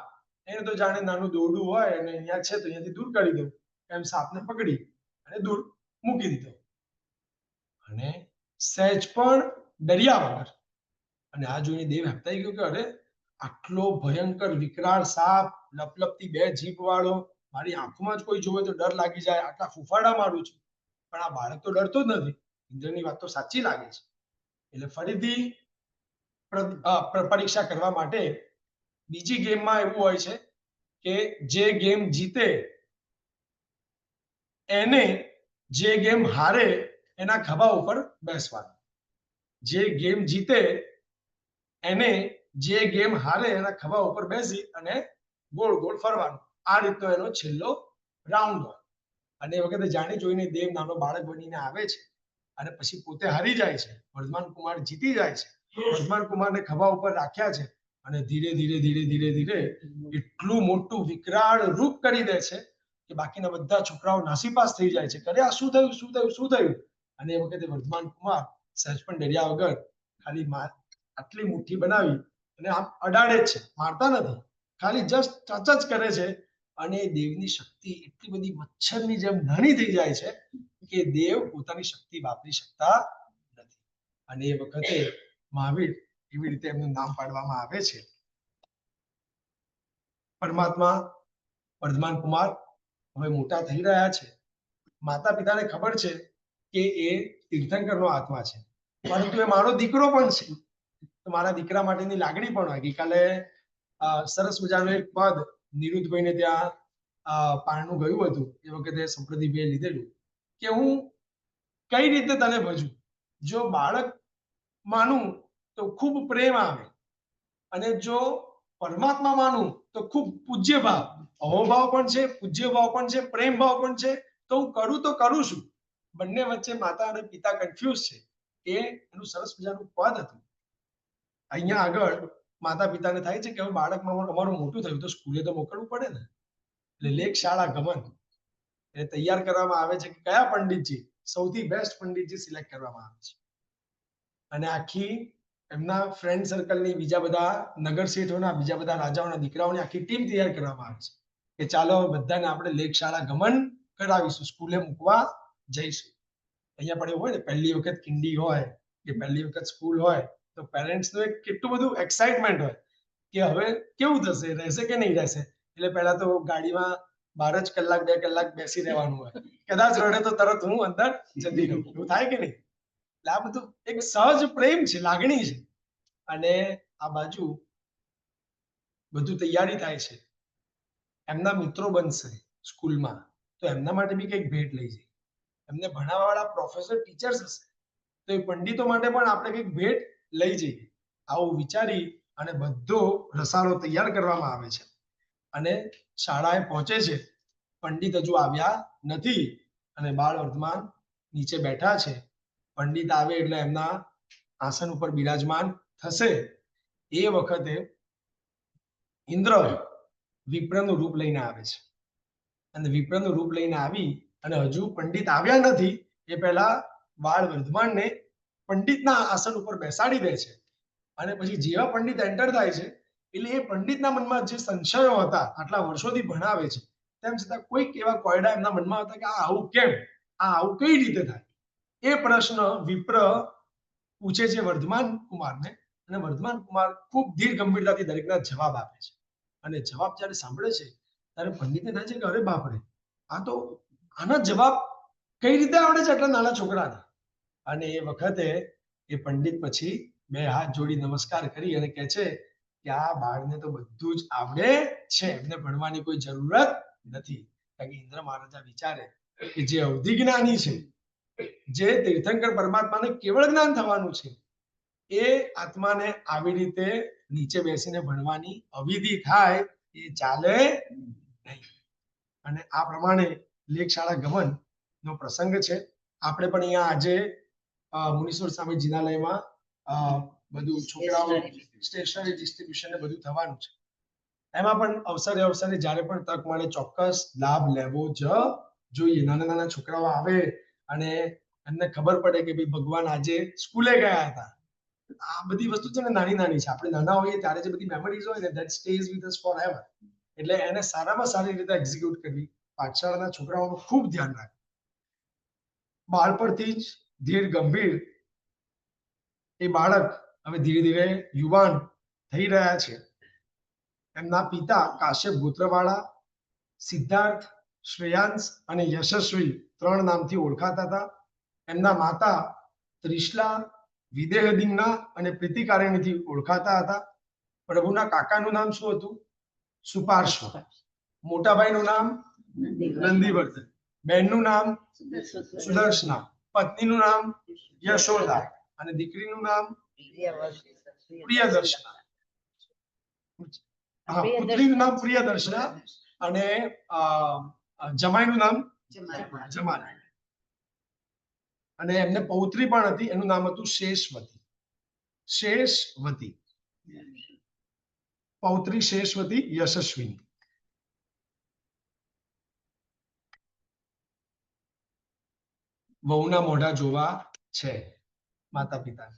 એને તો જાણે નાનું દોરડું હોય અને અહીંયા છે તો અહીંયાથી દૂર કરી દઉં એમ સાપને પકડી અને દૂર મૂકી દીધો. અને સહેજ પણ ડર્યા વગર. અને આ જોઈને દેવ હપતાઈ ગયો કે અરે, આટલો ભયંકર વિકરાળ સાપ, લપલપતી 2 જીભ વાળો, મારી આંખોમાં જ કોઈ જોવે તો ડર લાગી જાય, આટલા ફૂફાડા મારું છું, પણ આ બાળક તો ડરતો જ નથી. ઇન્દ્રની વાત તો સાચી લાગે છે. એટલે ફરીથી પરીક્ષા કરવા માટે બીજી ગેમમાં એવું હોય છે કે જે ગેમ જીતે એને જે ગેમ હારે એના ખભા ઉપર બેસવાનું. જે ગેમ જીતે એને જે ગેમ હારે એના ખભા ઉપર બેસી અને ગોળ ગોળ ફરવાનું. આ રીતનો એનો છેલ્લો રાઉન્ડ હોય. અને એ વખતે જાણી જોઈને દેવ નાનો બાળક બનીને આવે છે અને પછી પોતે હારી જાય છે. વર્ધમાન કુમાર જીતી જાય છે. વર્ધમાન કુમારને ખભા ઉપર રાખ્યા છે અને ધીરે ધીરે ધીરે ધીરે ધીરે એટલું મોટું વિકરાળ રૂપ કરી દે છે કે બાકીના બધા છોકરાઓ નાસીપાસ થઈ જાય છે. અરે, આ શું થયું, શું થયું, શું થયું? અને એ વખતે વર્ધમાન કુમાર સહેજ પણ ડર્યા વગર ખાલી આટલી મુઠ્ઠી બનાવી અને આમ અડાડે જ છે, મારતા નથી, ખાલી જસ્ટ ટચ જ કરે છે. અને દેવની શક્તિ એટલી બધી મચ્છરની જેમ નાની થઈ જાય છે કે દેવ પોતાની શક્તિ વાપરી શકતા નથી. અને એ વખતે મહાવીર એવી રીતે એમનું નામ પાડવામાં આવે છે. પરમાત્મા વર્ધમાન કુમાર હવે મોટા થઈ રહ્યા છે. માતા પિતાને ખબર છે કે એ તીર્થંકરનો આત્મા છે, પરંતુ એ મારો દીકરો પણ છે, તો મારા દીકરા માટેની લાગણી પણ હોય. ગઈકાલે સરસ મજાનું એક પદ નિરુદ્ધભાઈને ત્યાં પારણું ગયું હતું, એ વખતે સંપ્રદીપભાઈએ લીધેલું કે હું કઈ રીતે તને ભજું. જો બાળક માનું તો ખૂબ પ્રેમ આવે, અને જો પરમાત્મા માનું તો ખૂબ પૂજ્ય ભાવ, અહોભાવ પણ છે, પૂજ્ય ભાવ પણ છે, પ્રેમ ભાવ પણ છે. તો હું કરું તો કરું છું. બંને વચ્ચે માતા અને પિતા કન્ફ્યુઝ છે. એ એનું સરસ મજાનું પદ હતું. અહીંયા આગળ માતા પિતાને થાય છે કે હવે બાળકમાં અમારું મોટું થયું તો સ્કૂલે તો મોકલવું પડે ને, એટલે લેખ શાળા ગમન એ તૈયાર કરવામાં આવે છે કે કયા પંડિતજી, સૌથી બેસ્ટ પંડિતજી સિલેક્ટ કરવામાં આવે છે. અને આખી એમના ફ્રેન્ડ સર્કલની, બીજા બધા નગર શેઠોના, બીજા બધા રાજાઓના દીકરાઓની આખી ટીમ તૈયાર કરવામાં આવે છે કે ચાલો બધાને આપણે લેખ શાળા ગમન કરાવીશું, સ્કૂલે મૂકવા જઈશું. અહીંયા પણ એવું હોય ને, પહેલી વખત કિંડી હોય કે પહેલી વખત સ્કૂલ હોય તો પેરેન્ટ્સનું એક કેટલું બધું એક્સાઇટમેન્ટ હોય કે હવે કેવું થશે, રહેશે કે નહીં રહેશે. એટલે પહેલા તો ગાડીમાં 12 જ કલાક 2 કલાક બેસી રહેવાનું હોય, કદાચ રડે તો તરત હું અંદર જતી રહું, એવું થાય કે નહીં. એટલે આ બધું એક સહજ પ્રેમ છે, લાગણી છે. અને આ બાજુ બધું તૈયારી થાય છે, એમના મિત્રો બનશે સ્કૂલમાં, તો એમના માટે બી કંઈક ભેટ લઈ જઈએ. એમને ભણાવવા વાળા પ્રોફેસર ટીચર્સ હશે તો એ પંડિતો માટે પણ આપણે કંઈક ભેટ લઈ જઈએ. આવું વિચારી અને બધો રસાળો તૈયાર કરવામાં આવે છે. અને શાળાએ પહોંચે છે. પંડિત હજુ આવ્યા નથી અને બાળ વર્ધમાન નીચે બેઠા છે. પંડિત આવે એટલે એમના આસન ઉપર બિરાજમાન થશે. એ વખતે ઇન્દ્ર વિપ્રનું રૂપ લઈને આવે છે, અને વિપ્રનું રૂપ લઈને આવી અને હજુ પંડિત આવ્યા નથી એ પહેલા બાળ વર્ધમાનને પંડિતના આસન ઉપર બેસાડી દે છે. અને પછી જેવા પંડિત એન્ટર થાય છે એટલે એ પંડિતના મનમાં જે સંશયો હતા, આટલા વર્ષોથી ભણાવે છે તેમ છતાં કોઈક એવા કોયડા એમના મનમાં હતા કે આ આવું કેમ, આ આવું કઈ રીતે થાય. એ પ્રશ્ન વિપ્ર પૂછે છે વર્ધમાન કુમારને, અને વર્ધમાન કુમાર ખૂબ ધીર ગંભીરતાથી દરેકના જવાબ આપે છે. અને જવાબ જ્યારે સાંભળે છે ત્યારે પંડિતને થાય છે કે અરે બાપરે, આ તો આના જવાબ કઈ રીતે આવડે છે આટલા નાના છોકરાને. અને એ વખતે એ પંડિત પછી 2 હાથ જોડી નમસ્કાર કરી અને કહે છે કે આ બાળને તો બધું જ આવડે છે, એમને ભણવાની કોઈ જરૂરત નથી. કારણ કે ઇન્દ્ર મહારાજા વિચારે કે જે અવધિ જ્ઞાની છે, જે તીર્થંકર પરમાત્માને કેવળ જ્ઞાન થવાનું છે, એ આત્માને આવી રીતે નીચે બેસીને ભણવાની અવિધિ થાય એ ચાલે નહીં. અને આ પ્રમાણે લેખ શાળા ગમન નો પ્રસંગ છે. આપણે પણ અહીંયા આજે મુનીશ્વર સ્વામી જિનાલયમાં બધું છોકરાઓ સ્ટેશનરી ડિસ્ટ્રીબ્યુશન ને બધું થવાનું છે. એમાં પણ અવસરે જ્યારે પણ તક મળે ચોક્કસ લાભ લેવો જ જોઈએ. નાના નાના છોકરાઓ આવે અને એમને ખબર પડે કે ભાઈ ભગવાન આજે સ્કૂલે ગયા હતા. આ બધી વસ્તુ છે ને નાની નાની છે. આપણે નાના હોઈએ ત્યારે જે બધી મેમરીઝ હોય ને that stays with us four ever. એટલે એને સારામાં સારી રીતે એક્ઝિક્યુટ કરવી. પાઠશાળાના છોકરાઓનું ખૂબ ધ્યાન રાખવું. બાળપણથી જ ધીર ગંભીર એ બાળક હવે ધીરે ધીરે યુવાન થઈ રહ્યા છે. એમના પિતા કાશ્યપ ગોત્રવાળા, સિદ્ધાર્થ, શ્રેયાંશ અને યશસ્વી 3 નામથી ઓળખાતા હતા. એમના માતા ત્રિશલા, વિદેહદિમ્ના અને પ્રીતિકારિણીથી ઓળખાતા હતા. પ્રભુના કાકાનું નામ શું હતું? સુપાર્શ્વ. મોટા ભાઈનું નામ નંદીવર્ધન, બહેનનું નામ સુદર્શના, પત્નીનું નામ યશોદા અને દીકરીનું નામ પ્રિયદર્શના. પુત્રીનું નામ પ્રિયદર્શના અને જમાઈનું નામ જમાઈ. અને એમને પૌત્રી પણ હતી, એનું નામ હતું શેષવતી. શેષવતી પૌત્રી શેષવતી યશસ્વીની. વહુના મોઢા જોવા છે માતા પિતા.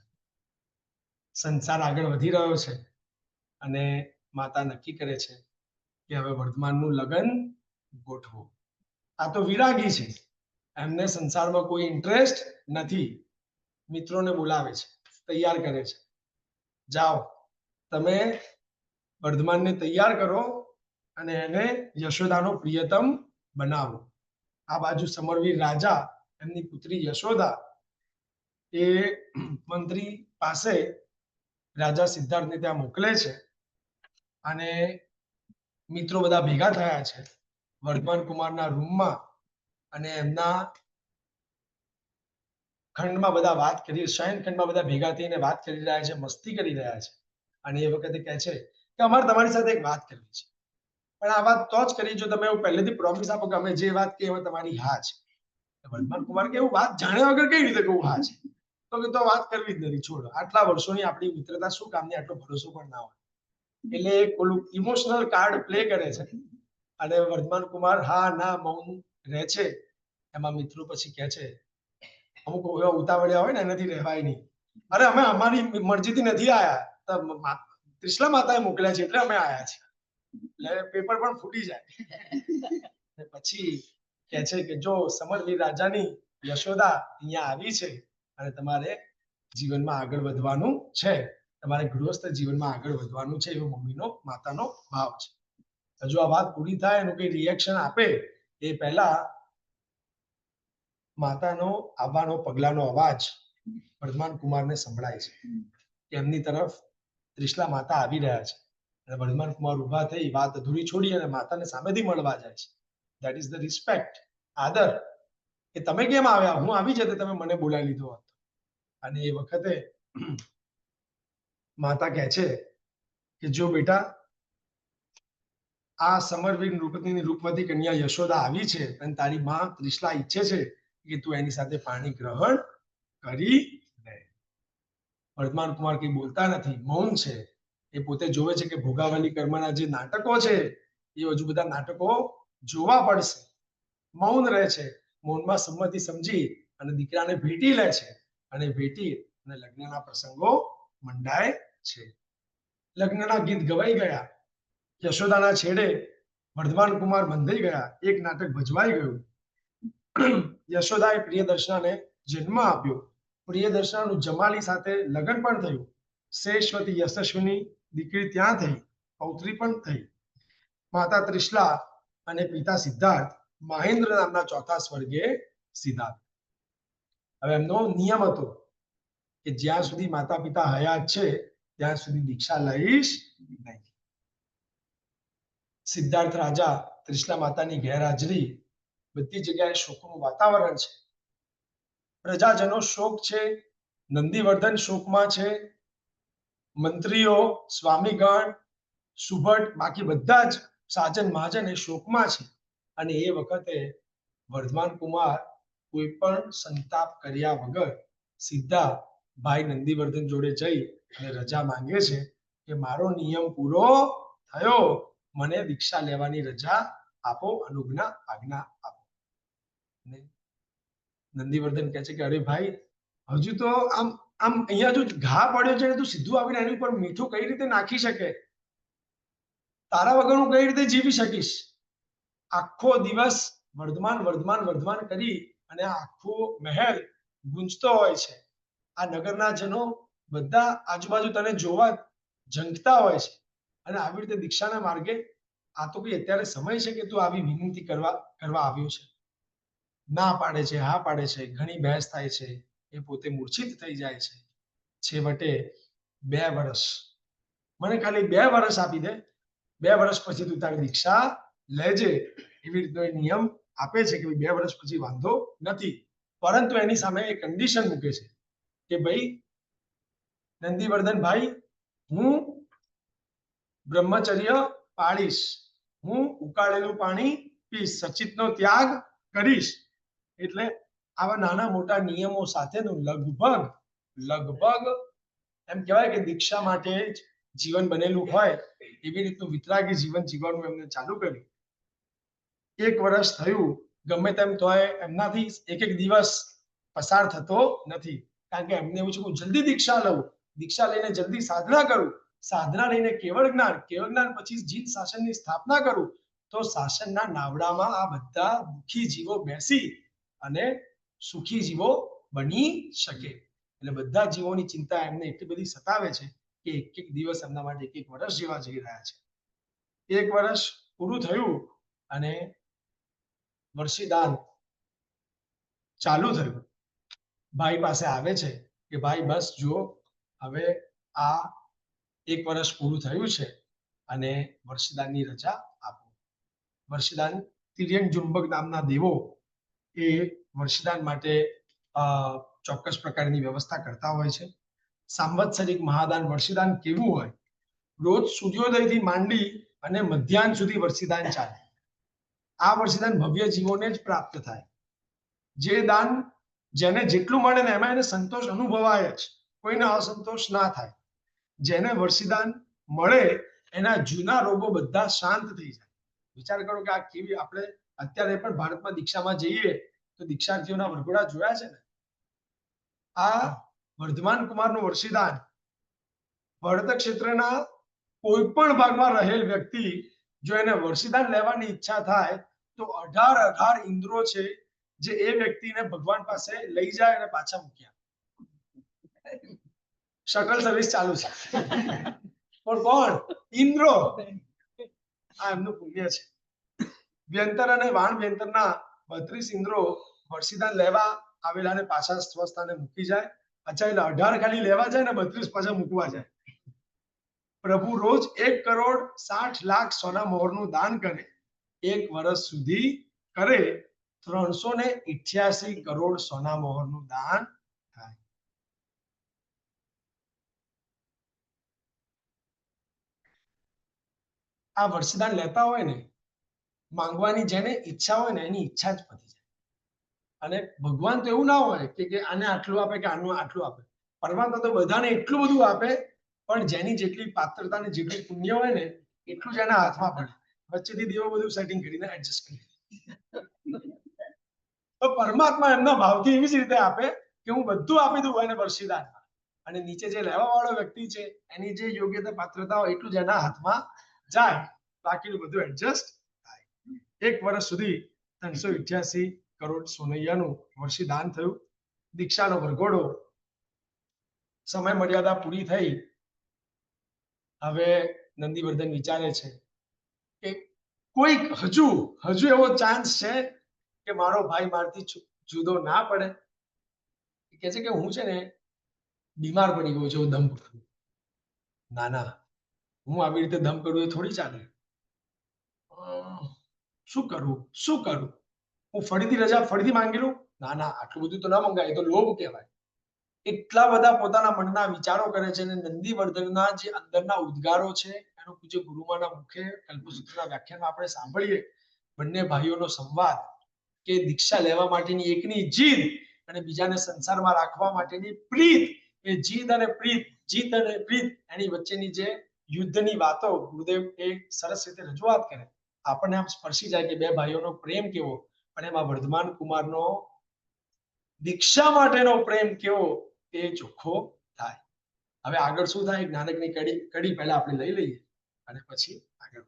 સંસાર આગળ વધી રહ્યો છે અને માતા નક્કી કરે છે કે હવે વર્ધમાનનું લગ્ન ગોઠવો. આ તો વિરાગી છે, એમને સંસારમાં કોઈ ઇન્ટરેસ્ટ નથી. મિત્રોને બોલાવે છે, તૈયાર કરે છે, જાઓ તમે વર્ધમાનને તૈયાર કરો અને એને યશોદાનો પ્રિયતમ બનાવો. આ બાજુ સમરવીર રાજા એમની પુત્રી યશોદા એ મંત્રી પાસે રાજા સિદ્ધાર્થને ત્યાં મોકલે છે અને મિત્રો બધા ભેગા થયા છે વર્ધમાન કુમારના રૂમમાં અને એમના ખંડમાં બધા વાત કરી, શયન ખંડમાં બધા ભેગા થઈને વાત કરી રહ્યા છે, મસ્તી કરી રહ્યા છે. અને એ વખતે કહે છે કે અમારે તમારી સાથે એક વાત કરવી છે, પણ આ વાત તો જ કરી જો તમે એવું પહેલેથી પ્રોમિસ આપો કે અમે જે વાત કહીએ એમાં તમારી હા છે. વર્ધમાન કુમાર કે એવું વાત જાણ્યા વગર કઈ રીતે કહું હા છે? તો કે તો વાત કરવી જ નથી, છોડો. આટલા વર્ષોની આપણી મિત્રતા શું કામની, આટલો ભરોસો પણ ના હોય. એટલે એક ઓલું ઇમોશનલ કાર્ડ પ્લે કરે છે અને વર્ધમાન કુમાર હા ના મૌન રહે છે. એમાં મિત્રો પછી કહે છે, અમુક એવા ઉતાવળિયા હોય ને એનાથી રહેવાય નહીં. અરે અમે અમારી મરજીથી નથી આયા, ત્રિશલા માતાએ મોકલ્યા છે એટલે અમે આયા છીએ. એટલે પેપર પણ ફૂટી જાય. પછી કહે છે કે જો સમરવીર રાજાની યશોદા અહીંયા આવી છે અને તમારે જીવનમાં આગળ વધવાનું છે, તમારે ગૃહસ્થ જીવનમાં આગળ વધવાનું છે, એવો મમ્મીનો માતાનો ભાવ છે. હજુ આ વાત પૂરી થાય એનું કઈ રિએક્શન આપે એ પહેલા માતાનો આવવાનો પગલાનો અવાજ વર્ધમાન કુમારને સંભળાય છે કે એમની તરફ ત્રિશલા માતા આવી રહ્યા છે. અને વર્ધમાન કુમાર ઉભા થઈ વાત અધૂરી છોડી અને માતાને સામેથી મળવા જાય છે. ધેટ ઇઝ ધ રિસ્પેક્ટ, આદર. કે તમે કેમ આવ્યા, હું આવી જતે તમે મને બોલાવી લીધો હોત. અને એ વખતે માતા કહે છે કે જો બેટા આ સમરવીર નૃપતિની રૂપવતી કન્યા યશોદા આવી છે અને તારી માં ત્રિશલા ઈચ્છે છે કે તું એની સાથે પાણી ગ્રહણ કરી લે. વર્ધમાન કુમાર કઈ બોલતા નથી, મૌન છે. એ પોતે જોવે છે કે ભોગાવલી કર્મના જે નાટકો છે એ હજુ બધા નાટકો જોવા પડશે. મૌન રહે છે, મૌનમાં સંમતિ સમજી અને દીકરાને ભેટી લે છે અને ભેટી અને લગ્નના પ્રસંગો મંડાય છે. લગ્નના ગીત ગવાઈ ગયા, યશોદાના છેડે વર્ધમાન કુમાર બંધાઈ ગયા, એક નાટક ભજવાઈ ગયું. યશોદાએ પ્રિયદર્શનાને જન્મ આપ્યો. પ્રિયદર્શનાનું જમાલી સાથે લગ્ન પણ થયું. શ્રેષ્ઠવતી યશસ્વીની દીકરી ત્યાં થઈ, પૌત્રી પણ થઈ. માતા ત્રિશલા અને પિતા સિદ્ધાર્થ મહેન્દ્ર નામના ચોથા સ્વર્ગે સીધા. હવે એમનો નિયમ હતો કે જ્યાં સુધી માતા પિતા હયાત છે ત્યાં સુધી દીક્ષા લઈશ નહીં. સિદ્ધાર્થ રાજા ત્રિશલા માતાની ગેરહાજરી, બધી જગ્યાએ શોકનું વાતાવરણ છે. પ્રજાજનો શોક છે, નંદીવર્ધન શોકમાં છે, મંત્રીઓ, સ્વામીગણ, સુભટ, બાકી બધા જ સાજન મહાજન એ શોકમાં છે. અને એ વખતે વર્ધમાન કુમાર કોઈ પણ સંતાપ કર્યા વગર સીધા ભાઈ નંદીવર્ધન જોડે જઈ અને રજા માંગે છે કે મારો નિયમ પૂરો થયો, મને દીક્ષા લેવાની રજા આપો, અનુજ્ઞા આજ્ઞા આપો. નંદીવર્ધન કહે છે કે અરે ભાઈ, હજુ તો આમ આમ અહીંયા જો ઘા પડ્યો છે તું સીધું આવીને એની ઉપર મીઠું કઈ રીતે નાખી શકે? તારા વગર હું કઈ રીતે જીવી શકીશ? આખો દિવસ વર્ધમાન વર્ધમાન વર્ધમાન કરી અને આખો મહેલ ગુંજતો હોય છે. આ નગરના જનો બધા આજુબાજુ તને જોવા ઝંખતા હોય છે અને આવી રીતે દીક્ષાના માર્ગે આ તો કઈ અત્યારે સમય છે કે તું આવી વિનંતી કરવા આવ્યો છે? ના પાડે છે, હા પાડે છે, ઘણી બહેસ થાય છે, એ પોતે મૂર્છિત થઈ જાય છે. છેવટે 2 વર્ષ, મને ખાલી 2 વર્ષ આપી દે, 2 વર્ષ પછી તું તારી દીક્ષા લેજે, એવી રીતનો એ નિયમ આપે છે કે 2 વર્ષ પછી વાંધો નથી. પરંતુ એની સામે એક કન્ડિશન મૂકે છે કે ભાઈ નંદીવર્ધન ભાઈ, હું બ્રહ્મચર્ય પાળીશ, હું ઉકાળેલું પાણી પીશ, સચિતનો ત્યાગ કરીશ. એટલે આવા નાના મોટા નિયમો સાથેનું લગભગ એમ કહેવાય કે દીક્ષા માટે જ જીવન બનેલું હોય એવી રીતનું વિતરાગી જીવન જીવવાનું એમને ચાલુ કર્યું. 1 વર્ષ થયું, ગમે તેમ તોય એમનાથી એક દિવસ પસાર થતો નથી, કારણ કે એમને એવું છે કે જલ્દી દીક્ષા લઉં, દીક્ષા લઈને જલ્દી સાધના કરું, સાધના લઈને કેવળ જ્ઞાન પછી જીત શાસનની સ્થાપના કરું, તો શાસનના નાવડામાં આ બધા દુઃખી જીવો બેસી અને સુખી જીવો બની શકે. એટલે બધા જીવોની ચિંતા એમને એટલી બધી સતાવે છે કે એક એક દિવસ એમના માટે એક વર્ષ જેવા જઈ રહ્યા છે. એક વર્ષ પૂરું થયું અને વર્ષીદાન ચાલુ થયું. ભાઈ પાસે આવે છે કે ભાઈ બસ જુઓ, હવે આ એક વર્ષ પૂરું થયું છે અને વર્ષીદાનની રજા આપો. વર્ષીદાન તિર્યન જુંબક નામના દેવો એ વર્ષીદાન માટે ચોક્કસ પ્રકારની વ્યવસ્થા કરતા હોય છે. સાંવત્સરિક મહાદાન વર્ષીદાન કેવું હોય? રોજ સૂર્યોદયથી માંડી અને મધ્યાહન સુધી વર્ષીદાન ચાલે. આ વર્ષીદાન ભવ્ય જીવોને જ પ્રાપ્ત થાય. જે દાન જેને જેટલું મળે ને એમાં એને સંતોષ અનુભવાય જ, કોઈને અસંતોષ ના થાય. જેને વર્ષીદાન મળે એના જૂના રોગો બધા શાંત થઈ જાય. વિચાર કરો કે આ કેવી, આપણે અત્યારે પણ ભારતમાં દીક્ષામાં જઈએ તો દીક્ષાર્થીઓના વરઘોડા જોયા છે ને. આ વર્ધમાન કુમારનું વર્ષીદાન ભરત ક્ષેત્રના કોઈ પણ ભાગમાં રહેલ વ્યક્તિ જો એને વર્ષીદાન લેવાની ઈચ્છા થાય તો 18 ઇન્દ્રો છે જે એ વ્યક્તિને ભગવાન પાસે લઈ જાય અને પાછા મૂક્યા. શકલ સર્વિસ ચાલુ છે. પણ કોણ? ઇન્દ્રો. આ એમનું પુણ્ય છે. વ્યંતર અને વાણ વ્યંતરના 32 ઇન્દ્રો વર્ષીદાન લેવા આવેલાને પાછા સ્વસ્થાને મૂકી જાય. અચ્છા, એટલે 18 ખાલી લેવા જાય ને 32 પાછા મૂકવા જાય. પ્રભુ રોજ 1,60,00,000 સોના મોહરનું દાન કરે. એક વર્ષ સુધી કરે 388 કરોડ સોના મોહરનું દાન થાય. આ વર્ષદાન લેતા હોય ને, માંગવાની જેને ઈચ્છા હોય ને એની ઈચ્છા જ પતી જાય. અને ભગવાન તો એવું ના હોય કે આને આટલું આપે કે આનું આટલું આપે. પરમાત્મા તો બધાને એટલું બધું આપે, પણ જેની જેટલી પાત્રતા ને જેટલું પુણ્ય હોય ને એટલું જ એના હાથમાં પડે. વચ્ચેથી દેવો બધું સેટિંગ કરીને એડજસ્ટ કરી. તો પરમાત્મા એમના ભાવથી એવી જ રીતે આપે કે હું બધું આપી દઉં એને વર્ષીદાન, અને નીચે જે લેવા વાળો વ્યક્તિ છે એની જે યોગ્યતા પાત્રતા હોય એટલું જ એના હાથમાં જાય, બાકીનું બધું એડજસ્ટ થાય. એક વર્ષ સુધી 388 કરોડ સોનૈયાનું વર્ષીદાન થયું. દીક્ષાનો વરઘોડો સમય મર્યાદા પૂરી થઈ. હવે નંદીવર્ધન વિચારે છે કે કોઈક હજુ એવો ચાન્સ છે કે મારો ભાઈ મારથી જુદો ના પડે. કે છે કે હું છે ને બીમાર પડી ગયો છું, દમ કરું. ના, હું આવી રીતે દમ કરું એ થોડી ચાલે. શું કરું? હું ફરીથી રજા ફરીથી માંગી લઉં? ના, આટલું બધું તો ના મંગાય, તો લોભ કહેવાય. એટલા બધા પોતાના મનના વિચારો કરે છે અને નંદીવર્ધનના જે અંદરના ઉદ્ગારો છે એનો પૂજ્ય ગુરુમાના મુખે કલ્પસૂત્રના વ્યાખ્યાનમાં આપણે સાંભળીએ. બંને ભાઈઓનો સંવાદ કે દીક્ષા લેવા માટેની એકની જીદ અને બીજાને સંસારમાં રાખવા માટેની પ્રીત. એ જીદ અને પ્રીત એની વચ્ચેની જે યુદ્ધની વાતો ગુરુદેવ એ સરસ રીતે રજૂઆત કરે. આપણને આમ સ્પર્શી જાય કે બે ભાઈઓનો પ્રેમ કેવો, અને એમાં વર્ધમાન કુમારનો દીક્ષા માટેનો પ્રેમ કેવો એ ચોખ્ખો થાય. હવે આગળ શું થાય? નાનકની કડી પહેલા આપણે લઈ લઈએ અને પછી આગળ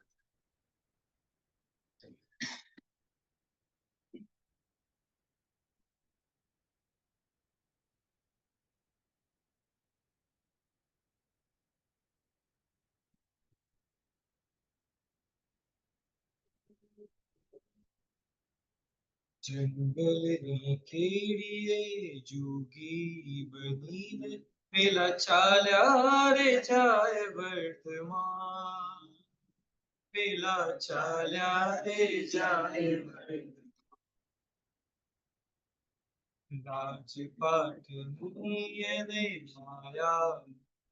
જંગલની કેડીએ જોગી બનીને પેલા ચાલ્યા રે જાય વર્તમાન. પેલા ચાલ્યા રે જાય વર્તમાન. રાજપાટની એને માયા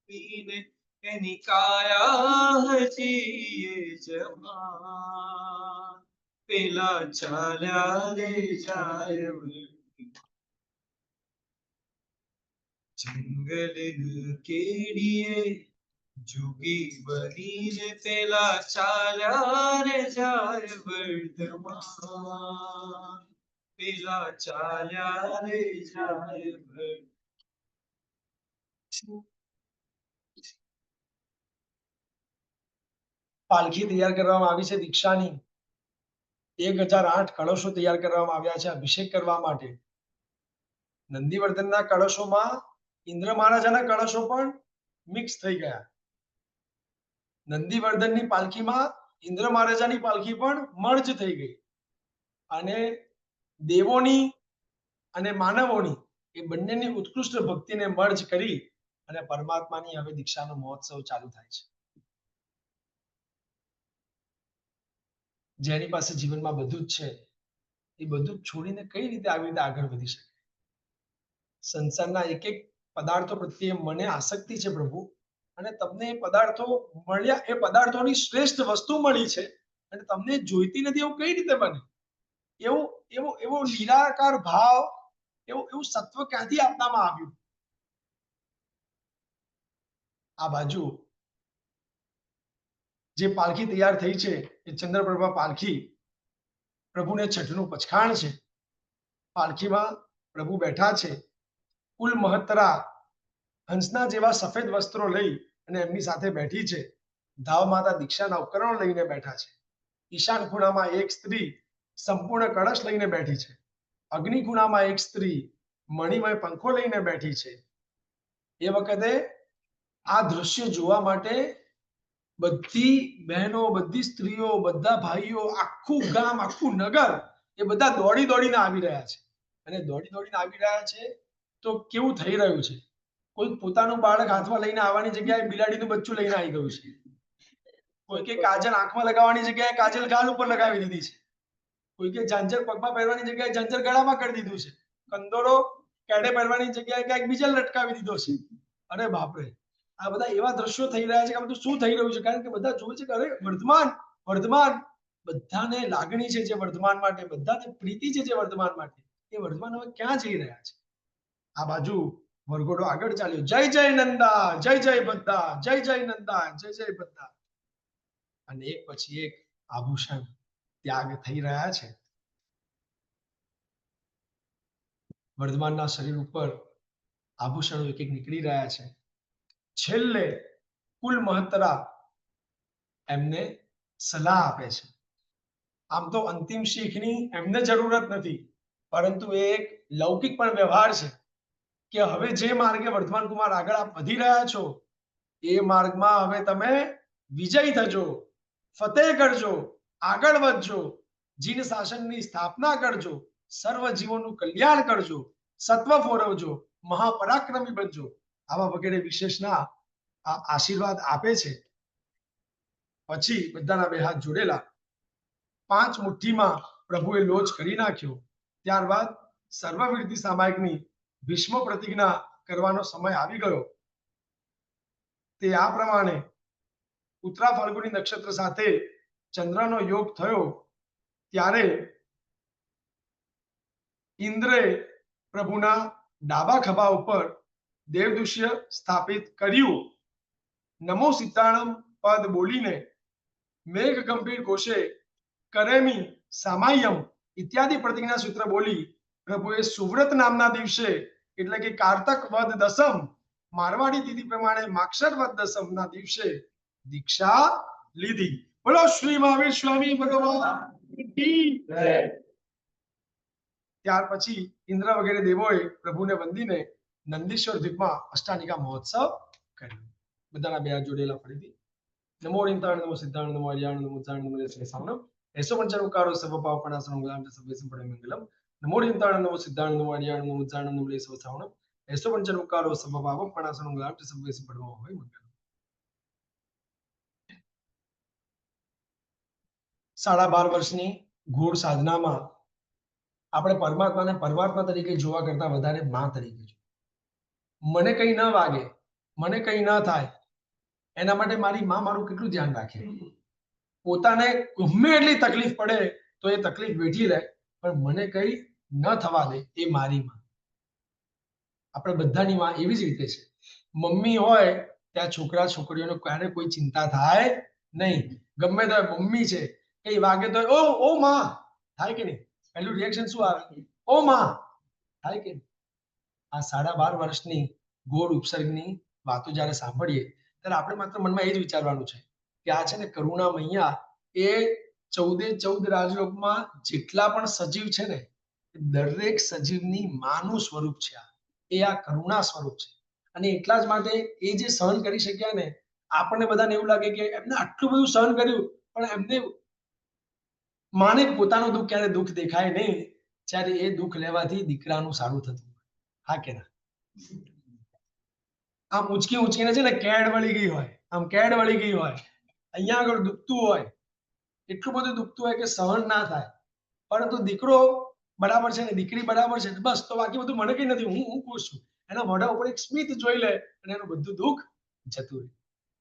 પીને એની કાયા હજી એ જહાન. પેલા ચાલ્યા રે જાય જંગલની કેડીએ જોગી બનીને પેલા ચાલ્યા રે જાય વર્ધમાન. પેલા ચાલ્યા રે જાય વર્ધમાન. પાલખી તૈયાર કરવામાં આવી છે દીક્ષાની. 1008 કળશો તૈયાર કરવામાં આવ્યા છે અભિષેક કરવા માટે. નંદીવર્ધનના કળશોમાં ઇન્દ્ર મહારાજાના કળશો પણ મિક્સ થઈ ગયા. નંદીવર્ધનની પાલખીમાં ઇન્દ્ર મહારાજાની પાલખી પણ મર્જ થઈ ગઈ અને દેવોની અને માનવોની એ બંનેની ઉત્કૃષ્ટ ભક્તિને મર્જ કરી અને પરમાત્માની હવે દીક્ષાનો મહોત્સવ ચાલુ થાય છે. જેની પાસે જીવનમાં બધું જ છે એ બધું જ છોડીને કઈ રીતે આવી રીતે આગળ વધી શકે? સંસારના એક એક પદાર્થો પ્રત્યે મને આસક્તિ છે પ્રભુ, અને તમને એ પદાર્થો મળ્યા, એ પદાર્થોની શ્રેષ્ઠ વસ્તુ મળી છે અને તમને જોઈતી નથી એવું કઈ રીતે બને? એવો એવો એવો નિરાકાર ભાવ, એવું સત્વ ક્યાંથી આપનામાં આવ્યું? આ બાજુ જે પાલખી તૈયાર થઈ છે એ ચંદ્રપ્રભા પાલખી પ્રભુને છઠનું પચખાણ છે. પાલખીમાં પ્રભુ બેઠા છે. કુલ મહત્તરા હંસના જેવા સફેદ વસ્ત્રો લઈ અને એમની સાથે બેઠી છે. ધાવ માતા દીક્ષાના ઉપકરણો લઈને બેઠા છે. ઈશાન ખૂણામાં એક સ્ત્રી સંપૂર્ણ કળશ લઈને બેઠી છે. અગ્નિ ખૂણામાં એક સ્ત્રી મણિમય પંખો લઈને બેઠી છે. એ વખતે આ દૃશ્ય જોવા માટે બધી બહેનો, બધી સ્ત્રીઓ, બધા ભાઈઓ, આખું ગામ, આખું નગર એ બધા દોડી દોડીને આવી રહ્યા છે. અને દોડી દોડીને આવી રહ્યા છે તો કેવું થઈ રહ્યું છે? કોઈ પોતાનું બાળક હાથમાં લઈને આવવાની જગ્યાએ બિલાડીનું બચ્ચું લઈને આવી ગયું છે. કોઈ કે કાજલ આંખમાં લગાવવાની જગ્યાએ કાજલ ગાલ ઉપર લગાવી દીધી છે. કોઈ કે ઝાંઝર પગમાં પહેરવાની જગ્યાએ ઝાંઝર ગળામાં કરી દીધું છે. કંદોરો કેડે પહેરવાની જગ્યાએ ક્યાંક બીજા લટકાવી દીધો છે. અરે બાપરે, આ બધા એવા દ્રશ્યો થઈ રહ્યા છે કે આ બધું શું થઈ રહ્યું છે? કારણ કે બધા જોવે છે કે અરે વર્ધમાન, વર્ધમાન, બધાને લાગણી છે જે વર્ધમાન માટે, બધાને પ્રીતિ છે જે વર્ધમાન માટે, એ વર્ધમાન હવે ક્યાં જઈ રહ્યા છે? આ બાજુ વરઘોડો આગળ ચાલ્યો. જય જય નંદા, જય જય બધા, જય જય નંદા, જય જય બધા. અને એક પછી એક આભૂષણ ત્યાગ થઈ રહ્યા છે. વર્ધમાનના શરીર ઉપર આભૂષણો એક એક નીકળી રહ્યા છે. છેલ્લે કુલ મહત્તરા એમને સલાહ આપે છે. આમ તો અંતિમ શીખની એમને જરૂરત નથી, પરંતુ એ એક લૌકિક પણ વ્યવહાર છે કે હવે જે માર્ગે વર્ધમાન કુમાર આગળ આપ વધી રહ્યા છો એ માર્ગમાં હવે તમે વિજય થજો, ફતેહ કરજો, આગળ વધજો, જીન શાસનની સ્થાપના કરજો, સર્વ જીવોનું કલ્યાણ કરજો, સત્વ ફોરવજો, મહાપરાક્રમી બનજો. આવા વગેરે વિશેષના આશીર્વાદ આપે છે. પછી બધાના બે હાથ જોડેલા 5 મુઠ્ઠીમાં પ્રભુએ લોચ કરી નાખ્યો. ત્યારબાદ સર્વવિરતિ સામાયિકની ભીષ્મ પ્રતિજ્ઞા કરવાનો સમય આવી ગયો. તે આ પ્રમાણે ઉત્તરા ફાલ્ગુની નક્ષત્ર સાથે ચંદ્રનો યોગ થયો ત્યારે ઇન્દ્રે પ્રભુના ડાબા ખભા ઉપર દેવદુષ્ય સ્થાપિત કર્યું. નમો સીતાણમ પદ બોલીને મેઘ ગંભીર ઘોષે કરેમી સામાયમ ઇત્યાદિ પ્રતિજ્ઞા સૂત્ર બોલી પ્રભુએ સુવ્રત નામના દિવસે એટલે કે કારતક વદ દસમ મારવાડી તિથિ પ્રમાણે માક્ષર વદ દસમ ના દિવસે દીક્ષા લીધી. બોલો શ્રી મહાવીર સ્વામી ભગવાન કી જય. ત્યાર પછી ઇન્દ્ર વગેરે દેવોએ પ્રભુને વંદીને નંદીશ્વર દ્વીપમાં અષ્ટાનિકા મહોત્સવ કર્યો. બધાના બે હાથ જોડેલા ફરીથી. નમો ઓરિંતાણ, નમો સિદ્ધાણ, નમો હરિયાણ, નમો ઉચ્ચારણ, નમો લેસેસાવનમ એસો પંચરૂકારો સર્વપાવપણાસનમ ગુલામ સભ્યસમ પડે મંગલમ. નમો ઓરિંતાણ, નમો સિદ્ધાણ, નમો હરિયાણ, નમો ઉચ્ચારણ, નમો લેસેસાવનમ એસો પંચરૂકારો સર્વપાવપણાસનમ ગુલામ સભ્યસમ પડે હોય મંગલમ. 12.5 વર્ષની ઘોર સાધનામાં આપણે પરમાત્માને પરમાત્મા તરીકે જોવા કરતા વધારે માં તરીકે જોઈએ. મને કઈ ન વાગે, મને કઈ ન થાય એના માટે મારી માં મારું કેટલું ધ્યાન રાખે. પોતાને ગમે એટલી તકલીફ પડે તો એ તકલીફ વેઠી લે, પણ મને કઈ ન થવા દે એ મારી માં. આપણે બધાની માં એવી જ રીતે છે. મમ્મી હોય ત્યાં છોકરા છોકરીઓને ક્યારે કોઈ ચિંતા થાય નહીં. ગમે તો મમ્મી છે કઈ વાગે તો ઓ માં થાય કે નહીં? પહેલું રિએક્શન શું આવે? ઓ માં થાય કે નહીં? આ 12.5 વર્ષની ગોળ ઉપસર્ગની વાતો જ્યારે સાંભળીએ ત્યારે આપણે માત્ર મનમાં એ જ વિચારવાનું છે કે આ છે ને કરુણામૈયા એ 14 રાજલોકમાં જેટલા પણ સજીવ છે ને દરેક સજીવની માનું સ્વરૂપ છે એ આ કરુણા સ્વરૂપ છે અને એટલા જ માટે એ જે સહન કરી શક્યા ને આપણને બધાને એવું લાગે કે એમને આટલું બધું સહન કર્યું પણ એમને માને પોતાનું દુઃખ ક્યારે દુઃખ દેખાય નહીં જ્યારે એ દુઃખ લેવાથી દીકરાનું સારું થતું હા કે ના આમ ઉચકી ઉચકીને છે ને કેડ વળી ગઈ હોય આમ કેડ વળી ગઈ હોય અહીંયા આગળ દુખતું હોય એટલું બધું દુખતું હોય કે સહન ના થાય પરંતુ દીકરો બરાબર છે ને દીકરી બરાબર છે બસ તો બાકી બધું મને કઈ નથી હું ખુશ છું એના મોઢા ઉપર એક સ્મિત જોઈ લે અને એનું બધું દુઃખ જતું રહે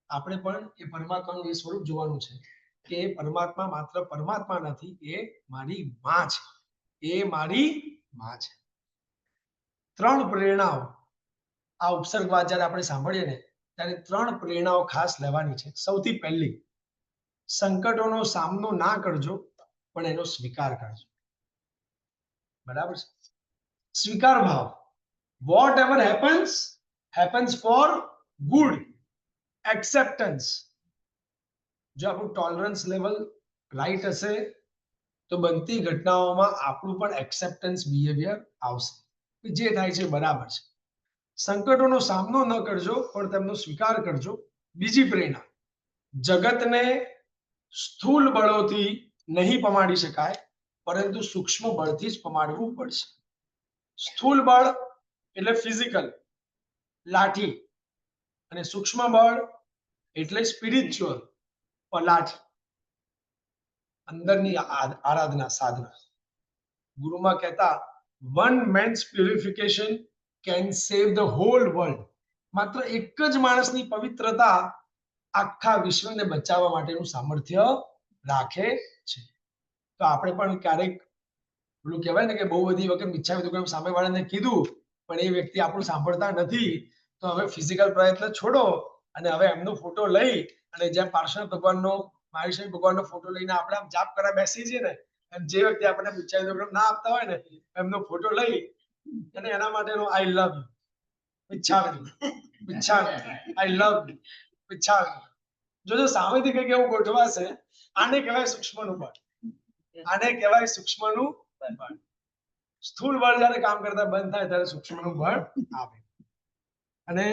આપણે પણ એ પરમાત્માનું એ સ્વરૂપ જોવાનું છે કે એ પરમાત્મા માત્ર પરમાત્મા નથી એ મારી માં છે એ મારી માં છે 3 પ્રેરણાઓ આ ઉપસર્ગવાદ જ્યારે આપણે સાંભળીએ ને ત્યારે 3 પ્રેરણાઓ ખાસ લેવાની છે સૌથી પહેલી સંકટોનો સામનો ના કરજો પણ એનો સ્વીકાર કરજો બરાબર છે સ્વીકાર ભાવ whatever happens for good acceptance જો આપણું ટોલરન્સ લેવલ રાઈટ હશે તો બનતી ઘટનાઓમાં આપણું પણ એક્સેપ્ટન્સ બિહેવિયર આવશે જે થાય છે બરાબર છે સંકટોનો સામનો ન કરજો પણ તેમનો સ્વીકાર કરજો બીજી પ્રેરણા જગતને સ્થૂલ બળોથી નહીં પમાડી શકાય પરંતુ સૂક્ષ્મ બળથી જ પમાડવું પડશે સ્થૂલ બળ એટલે ફિઝિકલ લાઠી અને સૂક્ષ્મ બળ એટલે સ્પિરિચ્યુઅલ લાઠી અંદરની આરાધના સાધના ગુરુમાં કહેતા one man's purification can save the whole world માત્ર એક જ માણસની પવિત્રતા આખા વિશ્વને બચાવવા માટેનું સામર્થ્ય રાખે છે તો આપણે પણ ક્યારેક પેલું કહેવાય ને કે બહુ બધી વખત ઈચ્છા વિધું સામેવાળાને કીધું પણ એ વ્યક્તિ આપણું સાંભળતા નથી તો હવે ફિઝિકલ પ્રયત્ન છોડો અને હવે એમનો ફોટો લઈ અને જેમ પાર્શ્વનાથ ભગવાનનો મહાવીર ભગવાનનો ફોટો લઈને આપણે આમ જાપ કરવા બેસી જઈએ ને એમ જે વ્યક્તિ આપણને ઈચ્છા વિધું ના આપતા હોય ને એમનો ફોટો લઈ અને એના માટેનો આઈ લવ યુ ઈચ્છા આઈ લવ યુ ઈચ્છા જો સામેથી કંઈક એવું ગોઠવાશે આને કહેવાય સૂક્ષ્મનું બળ આને કહેવાય સૂક્ષ્મનું બળ સ્થૂળ બળ જ્યારે કામ કરતા બંધ થાય ત્યારે સૂક્ષ્મનું બળ આવે અને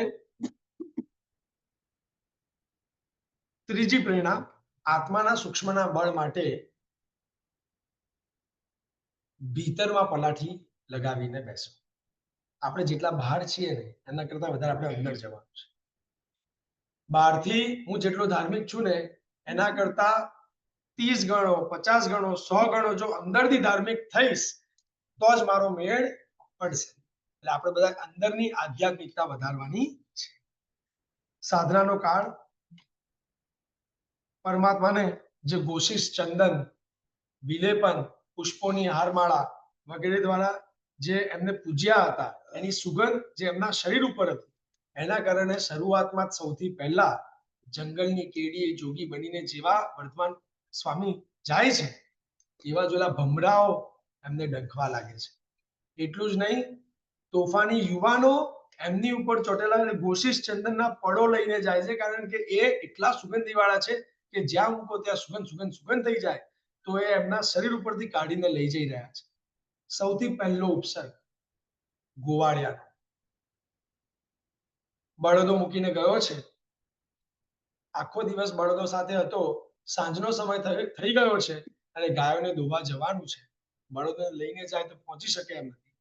ત્રીજી પ્રેરણા આત્માના સૂક્ષ્મના બળ માટે ભીતરમાં પલાઠી લગાવીને બેસો આપણે જેટલા બહાર છીએ ને એના કરતા વધારે આપણે અંદર જવાનું છે બહારથી હું જેટલો ધાર્મિક છું ને એના કરતા 30 ગણો 50 ગણો 100 ગણો જો અંદરથી ધાર્મિક થઈશ તો જ મારો મેળ પડશે એટલે આપણે બધા અંદરની આધ્યાત્મિકતા વધારવાની છે સાધનાનો કાળ પરમાત્માને જે ગોશિશ ચંદન વિલેપન પુષ્પોની હારમાળા વગેરે દ્વારા જે એમને પૂજ્યા હતા એની સુગંધ જે એમના શરીર ઉપર હતી એના કારણે શરૂઆતમાં સૌથી પહેલા જંગલની કેડીએ જોગી બનીને જેવા વર્તમાન સ્વામી જાય છે એવા જોલા ભમરાઓ એમને ડંખવા લાગે છે એટલું જ નહીં તોફાની યુવાનો એમની ઉપર ચોટેલા અને ગોશિશ ચંદનના પડો લઈને જાય છે કારણ કે એ એટલા સુગંધીવાળા છે કે જ્યાં મૂકો ત્યાં સુગંધ થઈ જાય તો એ એમના શરીર ઉપરથી કાઢીને લઈ જઈ રહ્યા છે સૌથી પહેલો ઉપસર્ગ ગોવાળિયાનો બળદો મૂકીને ગયો છે આખો દિવસ બળદો સાથે હતો સાંજનો સમય થઈ ગયો છે અને ગાયોને દોવા જવાનું છે બળદોને લઈને જાય તો પહોંચી શકે એમ નથી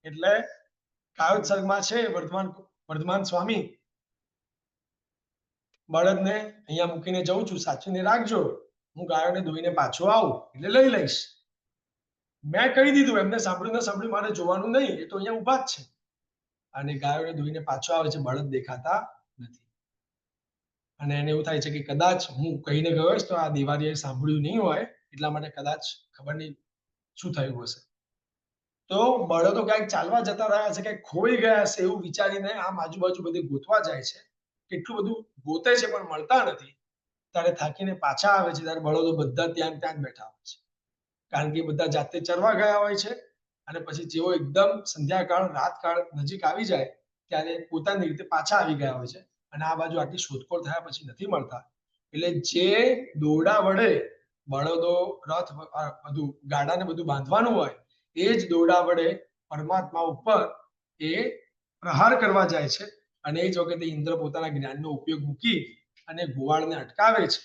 એટલે કાયોત્સર્ગમાં છે વર્ધમાન સ્વામી બળદને અહીંયા મૂકીને જઉં છું સાચવીને રાખજો હું ગાયોને ધોઈને પાછો આવું એટલે લઈ લઈશ મેં કહી દીધું એમને સાંભળ્યું ન સાંભળ્યું મારે જોવાનું નહીં એ તો અહીંયા ઉભા જ છે અને ગાયોને ધોઈને પાછો આવે છે બળદ દેખાતા નથી અને એને એવું થાય છે કે કદાચ હું કહીને ગયો તો આ દિવાળીએ સાંભળ્યું નહીં હોય એટલા માટે કદાચ ખબર નહીં શું થયું હશે તો બળદો ક્યાંક ચાલવા જતા રહ્યા છે ક્યાંક ખોઈ ગયા છે એવું વિચારીને આમ આજુબાજુ બધે ગોતવા જાય છે કેટલું બધું ગોતે છે પણ મળતા નથી ત્યારે થાકીને પાછા આવે છે ત્યારે બળદો બધા ત્યાં જ બેઠા હોય છે કારણ કે બધા જાતે ચરવા ગયા હોય છે અને પછી જેવો એકદમ સંધ્યાકાળ રાતકાળ નજીક આવી જાય ત્યારે પોતાની રીતે પાછા આવી ગયા હોય છે અને આ બાજુ આટલી શોધખોળ થયા પછી નથી મળતા એટલે જે દોરડા વડે બળદો રથ બધું ગાડાને બધું બાંધવાનું હોય એ જ દોરડા વડે પરમાત્મા ઉપર એ પ્રહાર કરવા જાય છે અને એ જ વખતે ઇન્દ્ર પોતાના જ્ઞાનનો ઉપયોગ મૂકી અને ગોવાળને અટકાવે છે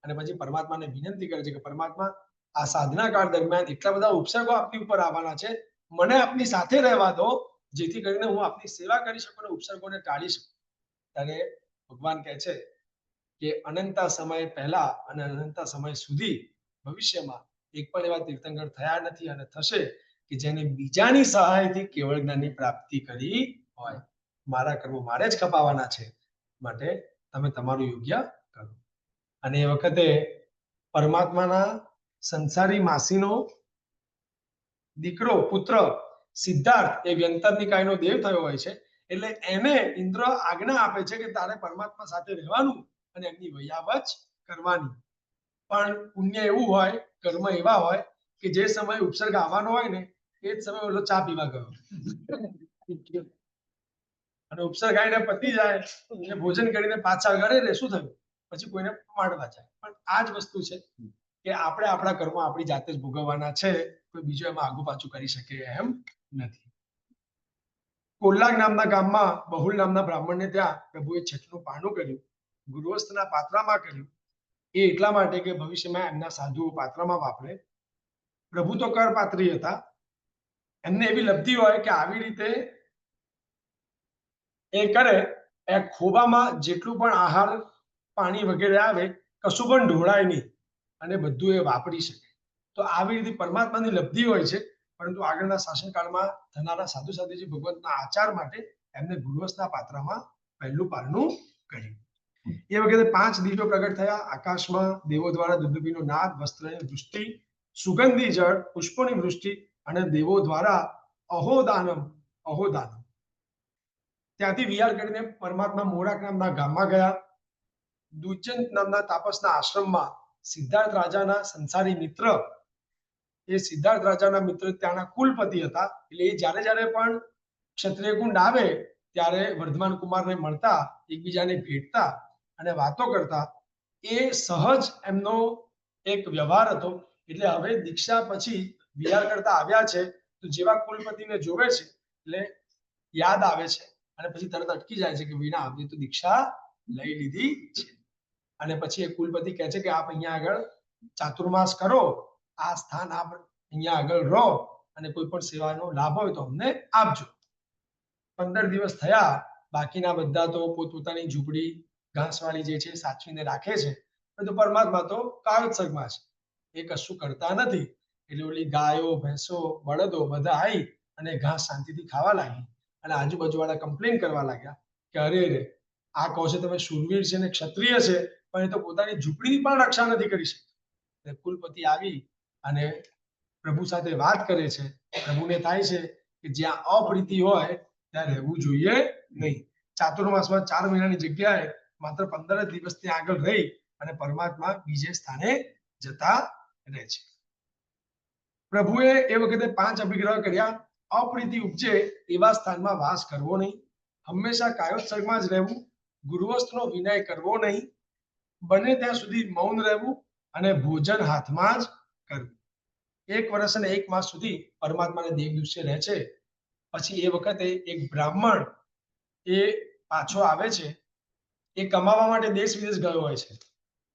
અને પછી પરમાત્માને વિનંતી કરે છે કે પરમાત્મા આ સાધના કાળ દરમિયાન એટલા બધા ઉપસર્ગો આપની ઉપર આવવાના છે, મને આપની સાથે રહેવા દો જેથી કરીને હું આપની સેવા કરી શકું અને ઉપસર્ગોને ટાળી શકું. ત્યારે ભગવાન કહે છે કે અનંતા સમય પહેલા અને અનંતા સમય સુધી ભવિષ્યમાં એક પણ એવા તીર્થંકર થયા નથી અને થશે કે જેને બીજાની સહાયથી કેવળ જ્ઞાનની પ્રાપ્તિ કરી હોય. મારા કર્મો મારે જ કપાવાના છે, માટે તમે તમારું યોગ્ય કરો. અને એ વખતે પરમાત્માના સંસારી માસીનો દીકરો પુત્ર સિદ્ધાર્થ એ વ્યંતરનિકાયનો દેવ થયો હોય છે, એટલે એને ઇન્દ્ર આજ્ઞા આપે છે કે તારે પરમાત્મા સાથે રહેવાનું અને એમની વૈયાવચ કરવાની. પણ પુણ્ય એવું હોય, કર્મ એવા હોય કે જે સમયે ઉપસર્ગ આવવાનો હોય ને એ જ સમયે ઓલો ચા પીવા ગયો અને ઉપસર્ગ આવીને પતી જાય એટલે ભોજન કરીને પાછા ઘરે રે શું થયું પછી કોઈને મારવા જાય. પણ આ જ વસ્તુ છે કે આપણે આપણા કર્મ આપણી જાતે જ ભોગવવાના છે, કોઈ બીજો એમાં આગુ પાછું કરી શકે એમ નથી. કોલ્લાગ નામના ગામમાં બહુલ નામના બ્રાહ્મણને ત્યાં પ્રભુએ છઠનું પારણું કર્યું, ગુરુવસ્ત્રના પાત્રામાં કર્યું. એ એટલા માટે કે ભવિષ્યમાં એમના સાધુઓ પાત્રામાં વાપરે. પ્રભુ તો કરપાત્રી હતા, એમને એવી લબ્ધિ હોય કે આવી રીતે એ કરે એ ખોબામાં જેટલું પણ આહાર પાણી વગેરે આવે કશું પણ ઢોળાય નહીં અને બધું એ વાપરી શકે. તો આવી રીતે પરમાત્માની લબ્ધિ હોય છે, પરંતુ આગળના શાસનકાળમાં થનારા સાધુ સાધુજી ભગવંતના આચાર માટે એમને ગુરુવસ્ત્રના પાત્રમાં પહેલું પારણું કર્યું. એ વખતે 5 દિવ્યો પ્રગટ થયા આકાશમાં. દેવો દ્વારા દુંદુભીનો નાદ, વસ્ત્રની વૃષ્ટિ, સુગંધી જળ, પુષ્પોની વૃષ્ટિ અને દેવો દ્વારા અહોદાનમ ત્યાંથી વિહાર કરીને પરમાત્મા મોરાક નામના ગામમાં ગયા. દુષ્યંત નામના તાપસના આશ્રમમાં સિદ્ધાર્થ રાજાના સંસારી મિત્ર, એ સિદ્ધાર્થ રાજાના મિત્ર ત્યાંના કુલપતિ હતા. એટલે એ જ્યારે જ્યારે પણ ક્ષત્રિય કુંડ આવે ત્યારે વર્ધમાન કુમારને મળતા, એકબીજાને ભેટતા અને વાતો કરતા. એ સહજ એમનો એક વ્યવહાર હતો. એટલે હવે દીક્ષા પછી વિહાર કરતા આવ્યા છે તો જેવા કુલપતિને જોવે છે એટલે યાદ આવે છે અને પછી તરત અટકી જાય છે કે વિના આપણે તો દીક્ષા લઈ લીધી છે. અને પછી એ કુલપતિ કહે છે કે આપ અહીંયા આગળ ચાતુર્માસ કરો, આ સ્થાન આપ અહીંયા આગળ રહો અને કોઈ પણ સેવાનો લાભ હોય તો અમને આપજો. 15 દિવસ થયા, બાકીના બધા તો પોતપોતાની ઝૂંપડી ઘાસવાળી જે છે સાચવીને રાખે છે, પરંતુ પરમાત્મા તો કાયોત્સર્ગમાં છે, એ કશું કરતા નથી. એટલે ઓલી ગાયો ભેંસો બળદો બધા આવી અને ઘાસ શાંતિથી ખાવા લાગી અને આજુબાજુવાળા કમ્પ્લેન કરવા લાગ્યા કે અરે રે આ કહો છો તમે શૂરવીર છે ને ક્ષત્રિય છે, પણ એ તો પોતાની ઝૂંપડીની પણ રક્ષા નથી કરી શકતા. કુલપતિ આવી અને પ્રભુ સાથે વાત કરે છે. પ્રભુને થાય છે કે જ્યાં અપ્રીતિ હોય ત્યાં રહેવું જોઈએ નહીં. ચાતુર્માસમાં 4 મહિનાની જગ્યાએ માત્ર 15 દિવસ ત્યાં આગળ રહી અને પરમાત્મા બીજે સ્થાને જતા રહે છે. પ્રભુએ એ વખતે 5 અભિગ્રહ કર્યા. અપ્રીતિ ઉપજે એવા સ્થાનમાં વાસ કરવો નહીં, હંમેશા કાયોત્સર્ગમાં જ રહેવું, ગુરુવસ્ત્રનો વિનય કરવો નહીં, બને ત્યાં સુધી મૌન રહેવું અને ભોજન હાથમાં જ કરવું. 1 વર્ષ અને 1 માસ સુધી પરમાત્માને દેવદૃશ્ય રહે છે. પછી એ વખતે એક બ્રાહ્મણ એ પાછો આવે છે. એ કમાવા માટે દેશ વિદેશ ગયો હોય છે.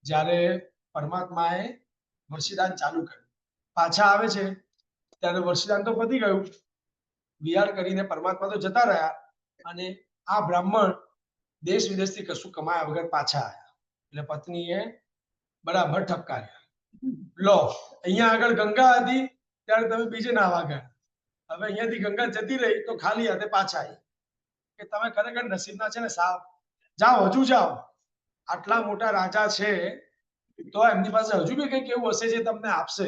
જ્યારે પરમાત્માએ વર્ષીદાન ચાલુ કર્યું, પાછા આવે છે ત્યારે વર્ષીદાન તો પતી ગયું. વિહાર કરીને પરમાત્મા તો જતા રહ્યા અને આ બ્રાહ્મણ દેશ વિદેશથી કશું કમાયા વગર પાછા આવ્યા. એટલે પત્નીએ બરાબર ઠપકાર્યા, લો અહીંયા આગળ ગંગા હતી ત્યારે તમે બીજે નાહવા ગયા, હવે અહીંયાથી ગંગા જતી રહી તો ખાલી હાથે પાછા આવી. કે તમે ખરેખર નસીબના છે ને સાવ, જાઓ હજુ જાઓ. આટલા મોટા રાજા છે તો એમની પાસે હજુ બી કંઈક એવું હશે જે તમને આપશે.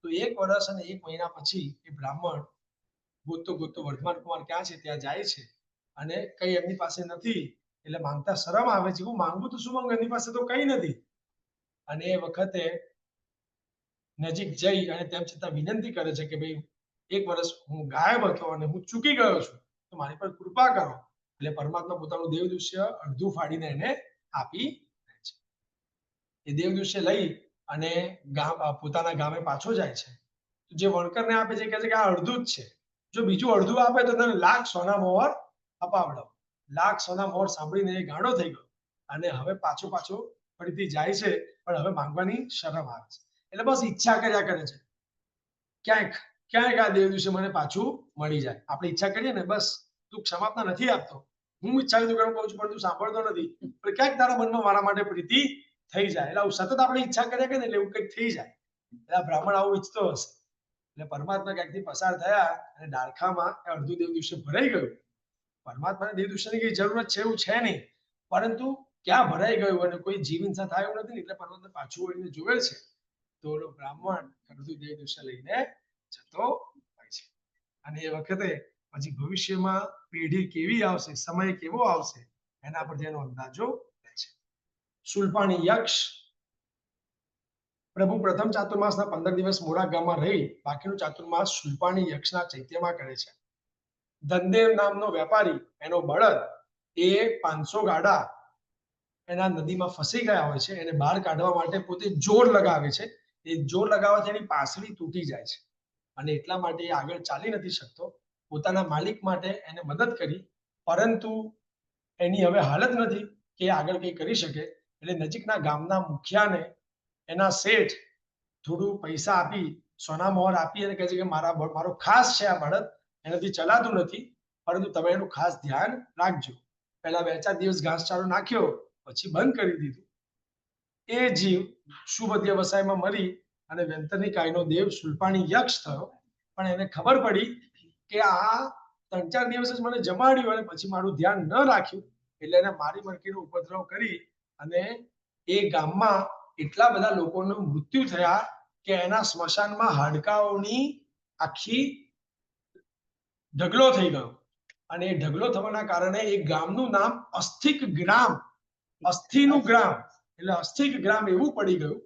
તો 1 વર્ષ અને 1 મહિના પછી એ બ્રાહ્મણ ગોતતો ગોતતો વર્ધમાન કુમાર ક્યાં છે ત્યાં જાય છે અને કઈ એમની પાસે નથી. એટલે માંગતા શરમ આવે છે, હું માંગુ તો શું માંગુ, એમની પાસે તો કઈ નથી. અને એ વખતે નજીક જઈ અને તેમ છતાં વિનંતી કરે છે કે ભાઈ 1 વર્ષ હું ગાયબ હતો અને હું ચૂકી ગયો છું, તો મારી પર કૃપા કરો. એટલે પરમાત્મા પોતાનું દેવદૃશ્ય અડધું ફાડીને એને આપી દે છે. એ દેવ દિવસે લઈ અને પોતાના ગામે પાછો જાય છે. જે વણકરને આપે છે કહે છે કે આ અડધું જ છે, જો બીજું અડધું આપે તો તને લાખ સોના મોહર અપાવડાવ. લાખ સોના મોહર સાંભળીને એ ગાંડો થઈ ગયો અને હવે પાછો ફરીથી જાય છે, પણ હવે માંગવાની શરમ આવે છે. એટલે બસ ઈચ્છા કર્યા કરે છે, ક્યાંક આ દેવ દિવસે મને પાછું મળી જાય. આપણે ઈચ્છા કરીએ ને, બસ તું ક્ષમાપના નથી આપતો, હું ઈચ્છા કહું છું પણ તું સાંભળતો નથી, પણ ક્યાંક તારા મનમાં મારા માટે પ્રીતિ થઈ જાય. એટલે આવું સતત આપણે ઈચ્છા કર્યા કરીએ ને એટલે એવું કંઈક થઈ જાય. એટલે બ્રાહ્મણ આવું ઈચ્છતો હશે. એટલે પરમાત્મા ક્યાંકથી પસાર થયા અને ડાળખામાં અડધું દેવ દિવસે ભરાઈ ગયું. પરમાત્માને દેવ દિવસની કઈ જરૂરત છે એવું છે નહીં, પરંતુ ક્યાં ભરાઈ ગયું અને કોઈ જીવ હિંસા થાય એવું નથી, એટલે પરમાત્મા પાછું વળીને જોવે છે તો ઓલો બ્રાહ્મણ અડધું દેવ દિવસે લઈને જતો હોય છે. અને એ વખતે પછી ભવિષ્યમાં પેઢી કેવી આવશે, સમય કેવો આવશે, એના પર તેનો અંદાજો લે છે. શુલપાણી યક્ષ પ્રભુ પ્રથમ ચાતુર્માસના 15 દિવસ મોરા ગામમાં રહી બાકીનું ચાતુર્માસ શુલપાણી યક્ષના ચૈત્યમાં કરે છે. ધનદેવ નામનો વેપારી, એનો બળદ, એ 500 ગાડા એના નદીમાં ફસી ગયા હોય છે. એને બહાર કાઢવા માટે પોતે જોર લગાવે છે. એ જોર લગાવવાથી એની પાસળી તૂટી જાય છે અને એટલા માટે એ આગળ ચાલી નથી શકતો. પોતાના માલિક માટે એને મદદ કરી, પરંતુ એની હવે હાલત નથી કે આગળ કંઈ કરી શકે. એટલે નજીકના ગામના મુખિયાને એના શેઠ થોડું પૈસા આપી, સોના મોહર આપી અને કહે છે કે મારો ખાસ છે આ બળદ, એનાથી ચલાતું નથી, પરંતુ તમે એનું ખાસ ધ્યાન રાખજો. પહેલા 2-4 દિવસ ઘાસચારો નાખ્યો, પછી બંધ કરી દીધું. એ જીવ શુભ વ્યવસાયમાં મરી અને વ્યંતરની કાયનો દેવ શુલપાણી યક્ષ થયો. પણ એને ખબર પડી કે આ 3-4 દિવસ જ મને જમાડ્યું અને પછી મારું ધ્યાન ન રાખ્યું, એટલે એને મારી મરકીનો ઉપદ્રવ કરી અને એ ગામમાં એટલા બધા લોકોનું મૃત્યુ થયા કે એના સ્મશાનમાં હાડકાઓની આખી ઢગલો થઈ ગયો. અને એ ઢગલો થવાના કારણે એ ગામનું નામ અસ્થિક ગ્રામ, અસ્થિનું ગ્રામ એટલે અસ્થિક ગ્રામ એવું પડી ગયું.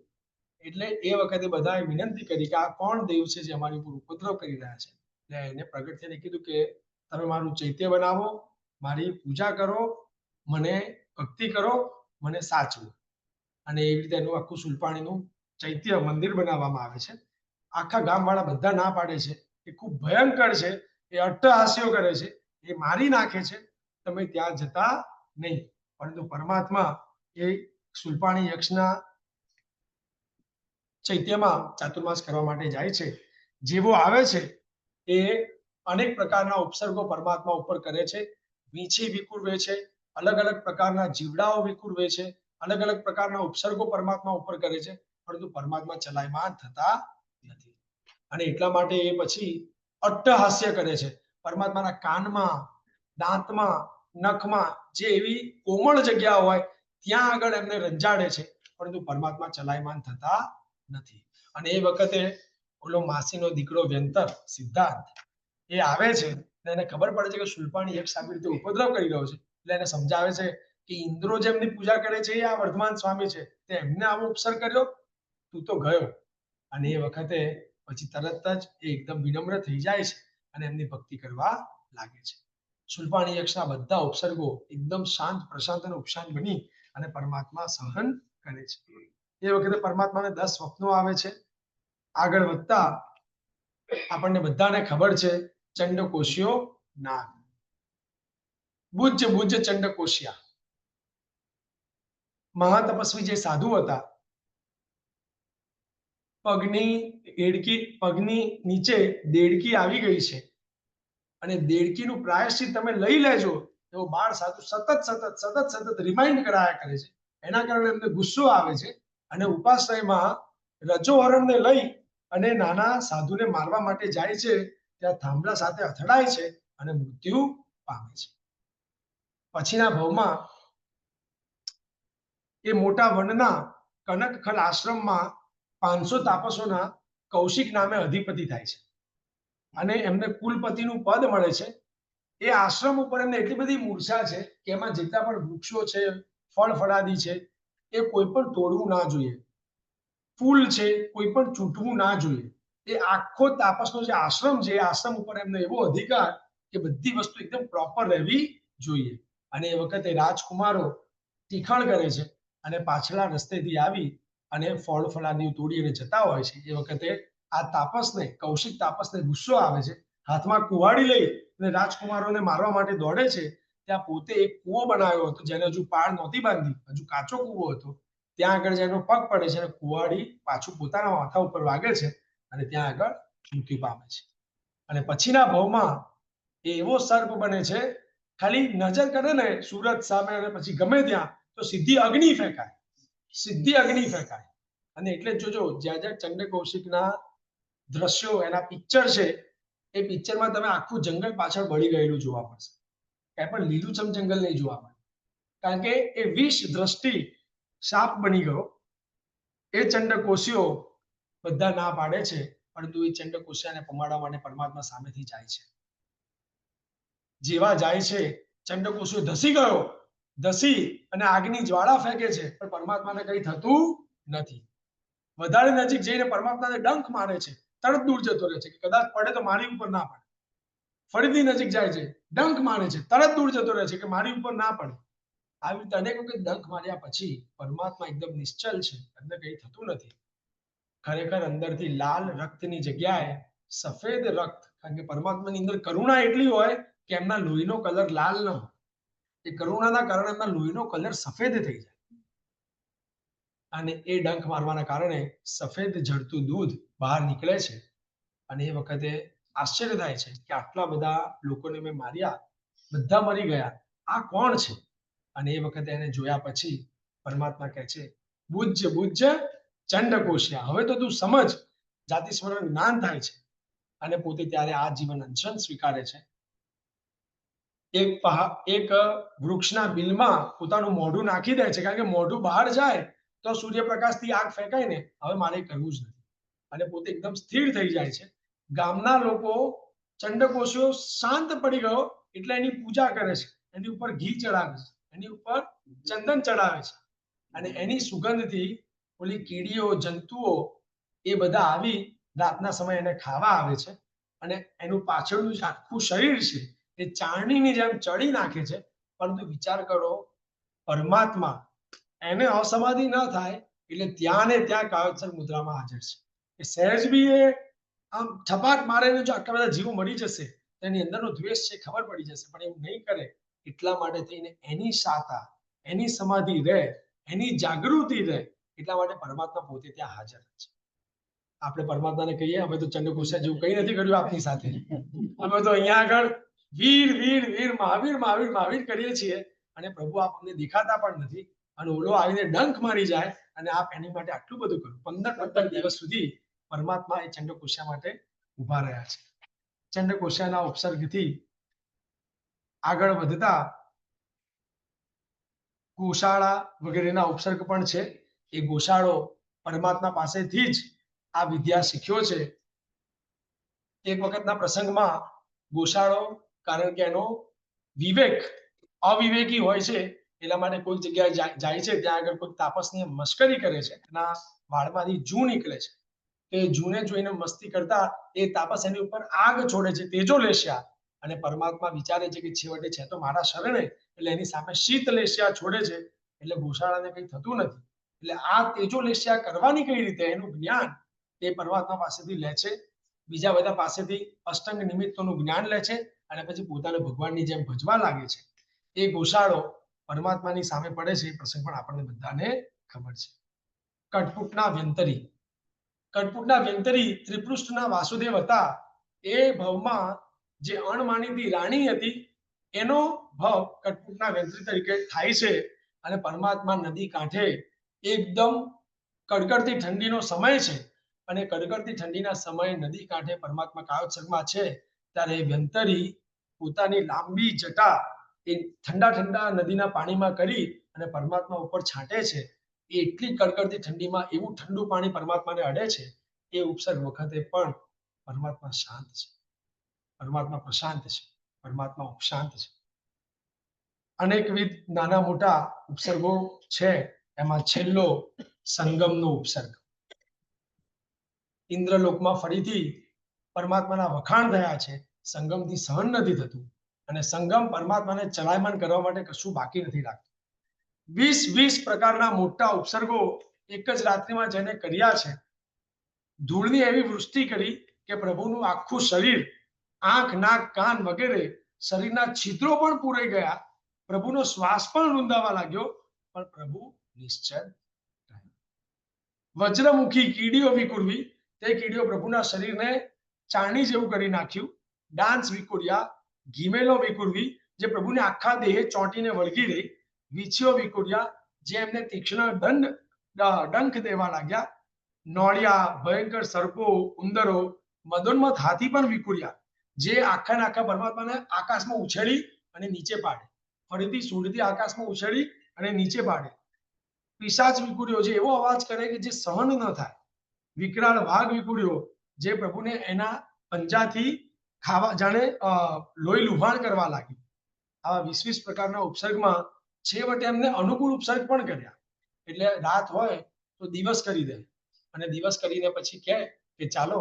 એટલે એ વખતે બધાએ વિનંતી કરી કે આ કોણ દેવ છે જે અમારી ઉપર ઉપદ્રવ કરી રહ્યા છે. એટલે એને પ્રગટ થઈને કીધું કે તમે મારું ચૈત્ય બનાવો, મારી પૂજા કરો, મને ભક્તિ કરો, મને સાચવો. અને એવી રીતે એનું આખું શુલપાણીનું ચૈત્ય મંદિર બનાવવામાં આવે છે. આખા ગામવાળા બધા ના પાડે છે, એ ખૂબ ભયંકર છે, એ અટ્ટહાસ્યો કરે છે, એ મારી નાખે છે, તમે ત્યાં જતા નહીં. પરંતુ પરમાત્મા એ શુલપાણી યક્ષના ચૈત્યમાં ચાતુર્માસ કરવા માટે જાય છે. જેવો આવે છે એ અનેક પ્રકારના ઉપસર્ગો પરમાત્મા ઉપર કરે છે. વીંછી વિકુરવે છે, અલગ અલગ પ્રકારના જીવડાઓ વિકુરવે છે, અલગ અલગ પ્રકારના ઉપસર્ગો પરમાત્મા ઉપર કરે છે, પરંતુ પરમાત્મા ચલાયમાન થતા નથી. અને એટલા માટે એ પછી અટ્ટહાસ્ય કરે છે. પરમાત્માના કાનમાં, દાંતમાં, નખમાં જે એવી કોમળ જગ્યા હોય ત્યાં આગળ એમને રંજાડે છે, પરંતુ પરમાત્મા ચલાયમાન થતા નથી. અને એ વખતે ઓલો માસીનો દીકરો વ્યંતર સિદ્ધાર્થ એ આવે છે, એને ખબર પડે છે કે શુલપાણી યક્ષ આવી રીતે ઉપદ્રવ કરી રહ્યો છે. એટલે એને સમજાવે છે કે ઇન્દ્રો જેમની પૂજા કરે છે એ આ વર્ધમાન સ્વામી છે, તે એમને આવો ઉપસર્ગ કર્યો, તું તો ગયો. અને એ વખતે પછી તરત જ એ એકદમ વિનમ્ર થઈ જાય છે અને એમની ભક્તિ કરવા લાગે છે. શુલપાણી યક્ષના બધા ઉપસર્ગો એકદમ શાંત, પ્રશાંત અને ઉપશાંત બની અને પરમાત્મા સહન કરે છે. એ વખતે પરમાત્માને 10 સ્વપ્નો આવે છે. આગળ વધતા આપણને બધાને ખબર છે ચંડકોશિયો નાગ, બુજ્જ ચંડકોશિયા મહાતપસ્વી જે સાધુ હતા, પગની નીચે દેડકી આવી ગઈ છે અને દેડકીનું પ્રાયશ્ચિત તમે લઈ લેજો, એવો બાળ સાધુ સતત રિમાઇન્ડ કરાયા કરે છે. એના કારણે એમને ગુસ્સો આવે છે અને ઉપાશ્રયમાં રજોહરણને લઈ અને નાના સાધુને મારવા માટે જાય છે. ત્યાં થાંભલા સાથે અથડાય છે અને મૃત્યુ પામે છે. પછીના ભવમાં એ મોટા વનના કનકખલ આશ્રમમાં 500 તાપસોના કૌશિક નામે અધિપતિ થાય છે અને એમને કુલપતિનું પદ મળે છે. એ આશ્રમ ઉપર એમને એટલી બધી મૂર્છા છે કે એમાં જેટલા પણ વૃક્ષો છે, ફળ ફળાદી છે, એ કોઈ પણ તોડવું ના જોઈએ, ફૂલ છે કોઈ પણ ચૂંટવું ના જોઈએ. એ આખો તાપસનો જે આશ્રમ છે, એ આશ્રમ ઉપર એમને એવો અધિકાર કે બધી વસ્તુ એકદમ પ્રોપર રહેવી જોઈએ. અને એ વખતે રાજકુમારો તીખણ કરે છે અને પાછલા રસ્તેથી આવી અને ફળ ફળાદિઓ તોડી અને જતા હોય છે એ વખતે આ તાપસને, કૌશિક તાપસને ગુસ્સો આવે છે, હાથમાં કુહાડી લઈ અને રાજકુમારોને મારવા માટે દોડે છે. ત્યાં પોતે એક કૂવો બનાવ્યો હતો જેને હજુ પાળ નહોતી બાંધી, હજુ કાચો કૂવો હતો. ત્યાં આગળ જેનો પગ પડે છે અને કુહાડી પાછું પોતાના માથા ઉપર વાગે છે અને ત્યાં આગળ મૃત્યુ પામે છે. અને પછીના ભાવમાં એ એવો સર્પ બને છે, ખાલી નજર કરે ને સુરત સામે અને પછી ગમે ત્યાં તો સીધી અગ્નિ ફેંકાય, સીધી અગ્નિ ફેંકાય. અને એટલે જોજો જ્યાં જ્યાં ચંડ કૌશિકના દ્રશ્યો, એના પિક્ચર છે, એ પિક્ચરમાં તમે આખું જંગલ પાછળ બળી ગયેલું જોવા મળશે. કઈ પણ લીલુંછમ જંગલ નહીં જોવા મળે, કારણ કે એ વિષ દ્રષ્ટિ સાપ બની ગયો. એ ચંડકોશીઓ બધા ના પાડે છે, પરંતુ એ ચંડકોશિયાને પમાડવા માટે પરમાત્મા સામેથી જાય છે. જેવા જાય છે, ચંડકોશિયો ધસી ગયો, ધસી અને આગની જ્વાળા ફેંકે છે, પણ પરમાત્માને કંઈ થતું નથી. વધારે નજીક જઈને પરમાત્માને ડંખ મારે છે, તરત દૂર જતો રહે છે કે કદાચ પડે તો મારી ઉપર ના પડે. ફરીથી નજીક જાય છે, ડંખ મારે છે, તરત દૂર જતો રહે છે કે મારી ઉપર ના પડે. આવી રીતે અનેક વખત ડંખ માર્યા પછી પરમાત્મા એકદમ નિશ્ચલ છે, અંદર કંઈ થતું નથી. ખરેખર અંદરથી લાલ રક્તની જગ્યાએ સફેદ રક્ત, કારણ કે પરમાત્માની અંદર કરુણા એટલી હોય કે એમના લોહીનો કલર લાલ ન હોય. એ કરુણાના કારણે એમના લોહીનો કલર સફેદ થઈ જાય. અને એ ડંખ મારવાના કારણે સફેદ જળતું દૂધ બહાર નીકળે છે. અને એ વખતે આશ્ચર્ય થાય છે કે આટલા બધા લોકોને મેં માર્યા, બધા મરી ગયા, આ કોણ છે? અને એ વખતે એને જોયા પછી પરમાત્મા કહે છે, બુજ્જ બુજ્જ ચંડકોશિયા, હવે તો તું સમજ. જાતિ સ્મરણ જ્ઞાન થાય છે અને પોતે ત્યારે આ જીવન અનશન સ્વીકારે છે. એક વૃક્ષના બિલમાં પોતાનું મોઢું નાખી દે છે, કારણ કે મોઢું બહાર જાય તો સૂર્યપ્રકાશથી આગ ફેંકાય ને, હવે મારે કરવું જ નથી. અને પોતે એકદમ સ્થિર થઈ જાય છે. ગામના લોકો ચંડકોશિયો શાંત પડી ગયો એટલે એની પૂજા કરે છે, એની ઉપર ઘી ચડાવે છે, એની ઉપર ચંદન ચડાવે છે. અને એની સુગંધથી ઓલી કીડીઓ, જંતુઓ એ બધા આવી રાતના સમયે એને ખાવા આવે છે. અને એનું પાછળનું જે આખું શરીર છે એ ચારણીની જેમ ચડી નાખે છે. પરંતુ વિચાર કરો, પરમાત્મા એને અસમાધિ ન થાય એટલે ત્યાં ને ત્યાં કાયોત્સર્ગ મુદ્રામાં હાજર છે. એ સહેજ બી એ આમ છપાટ મારે ને જો આટલા બધા જીવો મરી જશે તેની અંદરનો દ્વેષ છે ખબર પડી જશે, પણ એવું નહીં કરે. એટલા માટે થઈને એની શાતા, એની સમાધિ રહે, એની જાગૃતિ રહે, એટલા માટે પરમાત્મા પોતે ત્યાં હાજર છે. આપણે પરમાત્માને કહીએ અમે તો ચંડકોશિયા જેવું કઈ નથી કર્યું આપની સાથે, અમે તો અહીંયા આગળ વીર વીર વીર મહાવીર મહાવીર મહાવીર કરીએ છીએ અને પ્રભુ આપ અમને દેખાતા પણ નથી. અને ઓલો આવીને ડંખ મારી જાય અને આપ એની માટે આટલું બધું કરો. 15 દિવસ સુધી પરમાત્મા એ ચંડકોશિયા માટે ઉભા રહ્યા છે. ચંડકોશિયાના ઉપસર્ગથી આગળ વધતા ગોશાળા વગેરેના ઉપસર્ગ પણ છે. એ ગોશાળો પરમાત્મા પાસેથી જ આ વિદ્યા શીખ્યો છે. એક વખતના પ્રસંગમાં ગોશાળો, કારણ કે એનો વિવેક અવિવેકી હોય છે એટલા માટે કોઈ જગ્યાએ જાય છે, ત્યાં આગળ કોઈ તાપસની મશ્કરી કરે છે, એના વાળમાંથી જૂ નીકળે છે. એ જૂને જોઈને મસ્તી કરતા એ તાપસ એની ઉપર આગ છોડે છે, તેજો લેશ્યા. અને પરમાત્મા વિચારે છે કે છેવટે છે તો મારા શરણે, એટલે એની સામે શીત લેશ્યા છોડે છે. એટલે ગોશાળાને કંઈ થતું નથી. એટલે આ તેજો લેશ્યા કરવાની કઈ રીતે એનું જ્ઞાન એ પરમાત્મા પાસેથી લે છે. બીજા બધા પાસેથી અષ્ટંગ નિમિત્તોનું જ્ઞાન લે છે અને પછી પોતાને ભગવાનની જેમ ભજવા લાગે છે. એ ગોશાળો પરમાત્માની સામે પડે છે. એ પ્રસંગ પણ આપણને બધાને ખબર છે. કટપુટના વ્યંતરી, કટપુટના વ્યંતરી ત્રિપૃષ્ઠના વાસુદેવ હતા. એ ભવમાં જે અણમાનીતી રાણી હતી એનો ભવ કટપુટના વ્યંતરી તરીકે થાય છે. અને પરમાત્મા નદી કાંઠે એકદમ કડકડતી ઠંડીનો સમય છે અને કડકડતી ઠંડીના સમયે નદી કાંઠે પરમાત્મા કાયોત્સર્ગમાં છે. ત્યારે વ્યંતરી પોતાની લાંબી જટા એ ઠંડા ઠંડા નદીના પાણીમાં કરી અને પરમાત્મા ઉપર છાંટે છે. એ એટલી કડકડતી ઠંડીમાં એવું ઠંડુ પાણી પરમાત્માને અડે છે. એ ઉપસર્ગ વખતે પણ પરમાત્મા શાંત છે, પરમાત્મા પ્રશાંત છે, પરમાત્મા ઉપશાંત છે. અનેકવિધ નાના મોટા ઉપસર્ગો છે. એમાં છેલ્લો સંગમનો ઉપસર્ગ. ઇન્દ્રલોકમાં ફરીથી પરમાત્માના વખાણ થયા છે. સંગમથી સહન નથી થતું અને સંગમ પરમાત્માને ચલાયમાન કરવા માટે કશું બાકી નથી રાખતું. 20 પ્રકારના મોટા ઉપસર્ગો એક જ રાત્રિમાં જેને કર્યા છે, ધૂળની એવી વૃષ્ટિ કરી કે પ્રભુનું આખું શરીર, આંખ, નાક, કાન વગેરે શરીરના છિદ્રો પણ પૂરાઈ ગયા. પ્રભુનો શ્વાસ પણ રૂંધાવા લાગ્યો, પણ પ્રભુ નિશ્ચળ રહ્યા. વજ્રમુખી કીડીઓ વિકુળવી, તે કીડીઓ પ્રભુના શરીરને ચાણી જેવું કરી નાખ્યું. ડાન્સ વિકુળ્યા, ઘીમેલો વિકુળવી, જે પ્રભુને આખા દેહે ચોંટીને વળગી રહી. વીછીઓ વિકુળ્યા, જે એમને તીક્ષ્ણ ડંખ દેવા લાગ્યા. નોળિયા, ભયંકર સર્પો, ઉંદરો, મદોન્મત હાથી પણ વિકુળ્યા, જે આખા ને આખા પરમાત્માને આકાશમાં ઉછેડી અને નીચે પાડે. ફરીથી સૂંઢથી આકાશમાં ઉછેડી અને નીચે પાડે. પિશાચ વિકુળ્યો, જે એવો અવાજ કરે કે જે સહન ન થાય. વિકરાળ વાઘ વિકુળ્યો, જે પ્રભુને એના પંજાથી ખાવા જાણે લોહી લુહાણ કરવા લાગી. આવા 20 પ્રકારના ઉપસર્ગમાં છેવટે એમને અનુકૂળ ઉપસર્ગ પણ કર્યા. એટલે રાત હોય તો દિવસ કરી દે, અને દિવસ કરીને પછી કહે કે ચાલો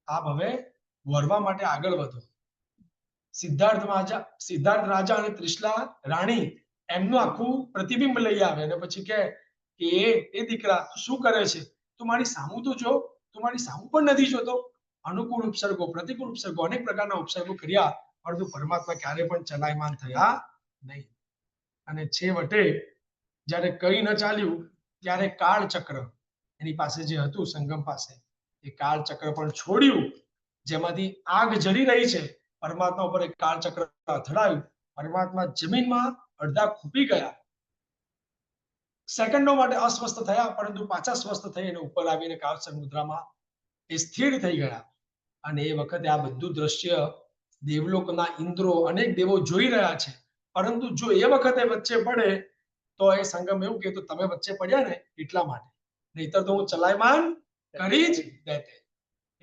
આપ હવે વરવા માટે આગળ વધો. સિદ્ધાર્થ રાજા અને ત્રિશલા રાણી એમનું આખું પ્રતિબિંબ લઈ આવે અને પછી કહે કે એ દીકરા શું કરે છે, તું મારી સામું તો જો, તું મારી સામું પણ નથી જોતો. અનુકૂળ ઉપસર્ગો, પ્રતિકૂળ ઉપસર્ગો, અનેક પ્રકારના ઉપસર્ગો કર્યા, પરંતુ પરમાત્મા ક્યારે પણ ચલાયમાન થયા નહીં. અને છેવટે જ્યારે કઈ ન ચાલ્યું ત્યારે કાળચક્ર એની પાસે જે હતું, સંગમ પાસે, એ કાળચક્ર પણ છોડ્યું, જેમાંથી આગ જરી રહી છે. પરમાત્મા ઉપર એક કાળચક્ર અથડાયું, પરમાત્મા જમીનમાં અડધા ખૂપી ગયા. સેકન્ડો માટે અસ્વસ્થ થયા, પરંતુ પાછા સ્વસ્થ થઈ અને ઉપર આવીને કાળચક્ર મુદ્રામાં એ સ્થિર થઈ ગયા. અને એ વખતે આ બધું દ્રશ્ય દેવલોકના ઇન્દ્રો, અનેક દેવો જોઈ રહ્યા છે. પરંતુ જો એ વખતે વચ્ચે પડે તો એ સંગમ એવું કે તો તમે વચ્ચે પડ્યા ને એટલા માટે, નહીતર તો હું ચલાયમાન કરી જ દેતે.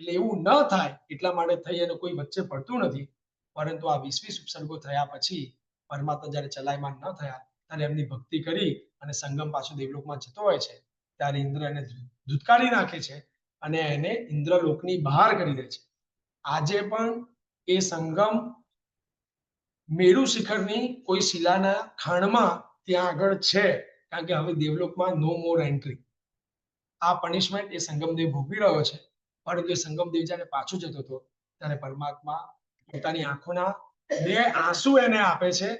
એટલે એવું ન થાય એટલા માટે થઈ અને કોઈ વચ્ચે પડતું નથી. પરંતુ આ 20 ઉપસર્ગો થયા પછી પરમાત્મા જ્યારે ચલાયમાન ન થયા ત્યારે એમની ભક્તિ કરી અને સંગમ પાછો દેવલોકમાં જતો હોય છે, ત્યારે ઇન્દ્ર એને ધૂતકારી નાખે છે અને એને ઇન્દ્રલોકની બહાર કરી દે છે. આજે પણ એ સંગમ મેરુ શિખરની કોઈ શિલાના ખાણમાં ત્યાં આગળ છે, કારણ કે હવે દેવલોકમાં નો મોર એન્ટ્રી. આ પનિશમેન્ટ એ સંગમદેવ ભોગવી રહ્યો છે. પરંતુ એ સંગમદેવ જ્યારે પાછો જતો હતો ત્યારે પરમાત્મા પોતાની આંખોના 2 આંસુ એને આપે છે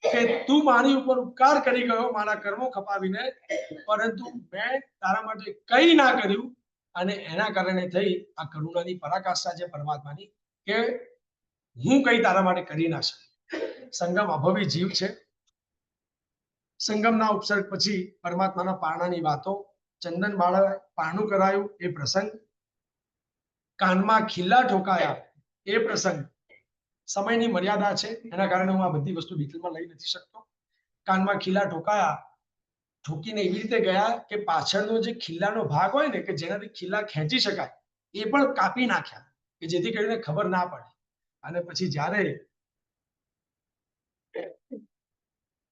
કે તું મારી ઉપર ઉપકાર કરી ગયો મારા કર્મો ખપાવીને, પરંતુ મેં તારા માટે કંઈ ના કર્યું. અને એના કારણે થઈ આ કરુણાની પરાકાષ્ઠા છે પરમાત્માની, કે હું કંઈ તારા માટે કરી ના શકું. સંગમ અભવી જીવ છે. સંગમના ઉપસર્ગ પછી પરમાત્માના પારણાની વાતો, ચંદન બાળા પારણું કરાયું એ પ્રસંગ, કાનમાં ખીલા ઠોકાયા એ પ્રસંગ. સમયની મર્યાદા છે, એના કારણે હું આ બધી વસ્તુ ડિટેલમાં લઈ નથી શકતો. કાનમાં ખીલા ઠોકાયા, ઠોકીને એવી રીતે ગયા કે પાછળનો જે ખીલાનો ભાગ હોય ને, કે જેનાથી ખીલા ખેંચી શકાય, એ પણ કાપી નાખ્યા, કે જેથી કરીને ખબર ના પડે. અને પછી જ્યારે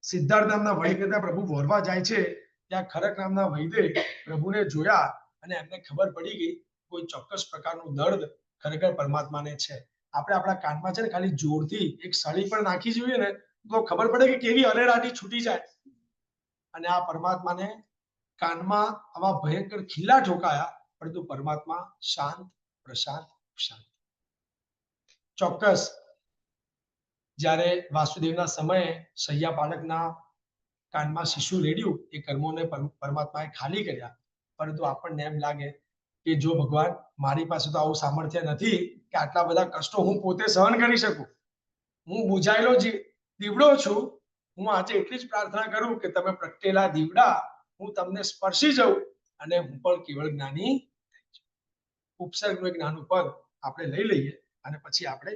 સિદ્ધાર્થ નામના વૈદ્ય પ્રભુ વોરવા જાય છે, ત્યાં ખરક નામના વૈદ્ય પ્રભુને જોયા અને એમને ખબર પડી ગઈ કોઈ ચોક્કસ પ્રકારનું દર્દ ખરેખર પરમાત્માને છે. આપણે આપણા કાનમાં છે ને ખાલી જોરથી એક સળી પણ નાખી જોઈએ ને તો ખબર પડે કે કેવી અરેરાટી છૂટી જાય. અને આ પરમાત્માને કાનમાં આવા ભયંકર ખીલા ઠોકાયા, પરંતુ પરમાત્મા શાંત, પ્રશાંત, શાંત. ચોક્કસ જ્યારે વાસુદેવના સમયે સૈયા પાલકના કાનમાં શિશુ રેડ્યું, એ કર્મોને પરમાત્માએ ખાલી કર્યા. પરંતુ આપણને એમ લાગે કે જો ભગવાન, મારી પાસે તો આવું સામર્થ્ય નથી કે આટલા બધા કષ્ટો હું પોતે સહન કરી શકું. હું બુજાયેલો દીવડો છું. હું આજે એટલી જ પ્રાર્થના કરું કે તમે પ્રગટેલા દીવડા, હું તમને સ્પર્શી જાઉં અને હું પણ કેવળ જ્ઞાની. ઉપસર્ગનું એક નાનું પદ આપણે લઈ લઈએ અને પછી આપણે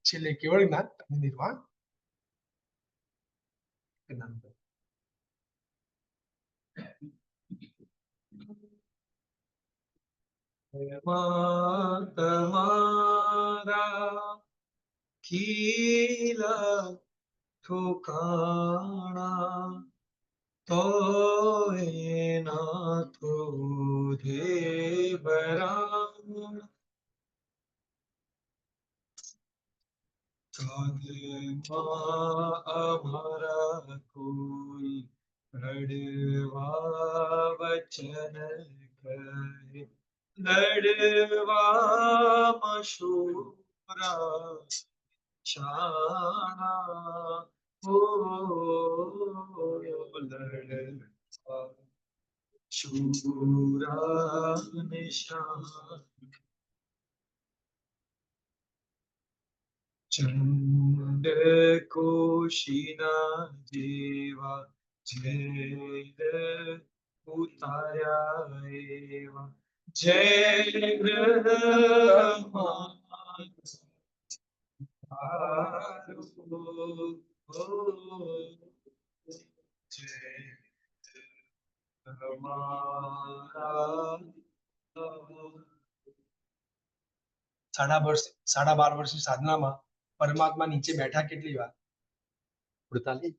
છેલ્લે કેવળ જ્ઞાન નિર્વાણ. તમારા ખીલા ઠોકાણા તોય ના થોધે ભરાણા. અમારા કોઈ રડવા વચન કહે, લડવામાં શૂરા શાણા, ઓ લડવા શૂરા નિશાન. ચંડ કોશીના જેવા ઝેર ઉતાર્યા એવા, ઝેરમાં સાડા બાર વર્ષની સાધનામાં પરમાત્મા નીચે બેઠા કેટલી વાર? 48.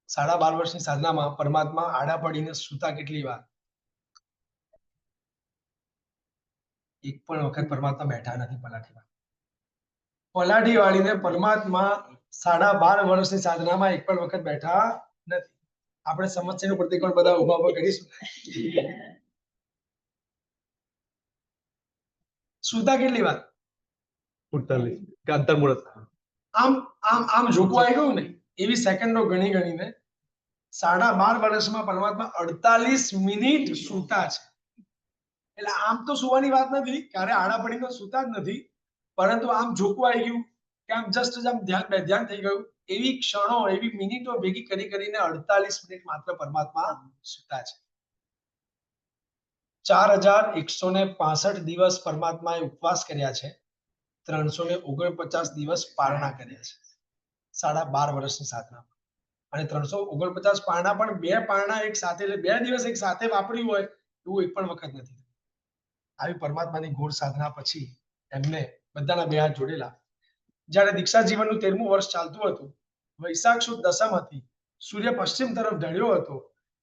સાડા બાર વર્ષની સાધનામાં પરમાત્મા આડા પડીને સૂતા કેટલી વાર? એક પણ વખત પરમાત્મા બેઠા નથી પલાઠીમાં. પલાઠી વાળીને પરમાત્મા 12.5 વર્ષની સાધનામાં એક પણ વખત બેઠા નથી. આપણે સમસ્યાનું પ્રતિકોણ બધા ઉભા ઉભા કરીશું. સૂતા કેટલી વાર? 48. કે અંતર્મુહૂર્ત. આમ આમ આમ ઝૂકવાઈ ગયું ને એવી સેકન્ડો ગણી ગણીને 12.5 વર્ષમાં પરમાત્મા 48 મિનિટ સૂતા છે. એટલે આમ તો સુવાની વાત નથી, ક્યારે આડા પડીને સૂતા જ નથી, પરંતુ આમ ઝૂકવાઈ ગયું કે આમ જસ્ટ આમ ધ્યાન થઈ ગયું, એવી ક્ષણો એવી મિનિટો ભેગી કરીને 48 મિનિટ માત્ર પરમાત્મા સૂતા છે. 4165 દિવસ પરમાત્માએ ઉપવાસ કર્યા છે, 349 દિવસ પારણા કર્યા છે 12.5 વર્ષની સાધના. અને 349 પારણા પણ 2 પારણા એક સાથે, એટલે 2 દિવસ એક સાથે વાપર્યું હોય એવું એક પણ વખત નથી. આવી પરમાત્માની ઘોર સાધના પછી એમને બધાના 2 હાથ જોડેલા. જ્યારે દીક્ષા જીવનનું 13મું વર્ષ ચાલતું હતું, વૈશાખ સુદ દસમ હતી, સૂર્ય પશ્ચિમ તરફ ઢળ્યો હતો,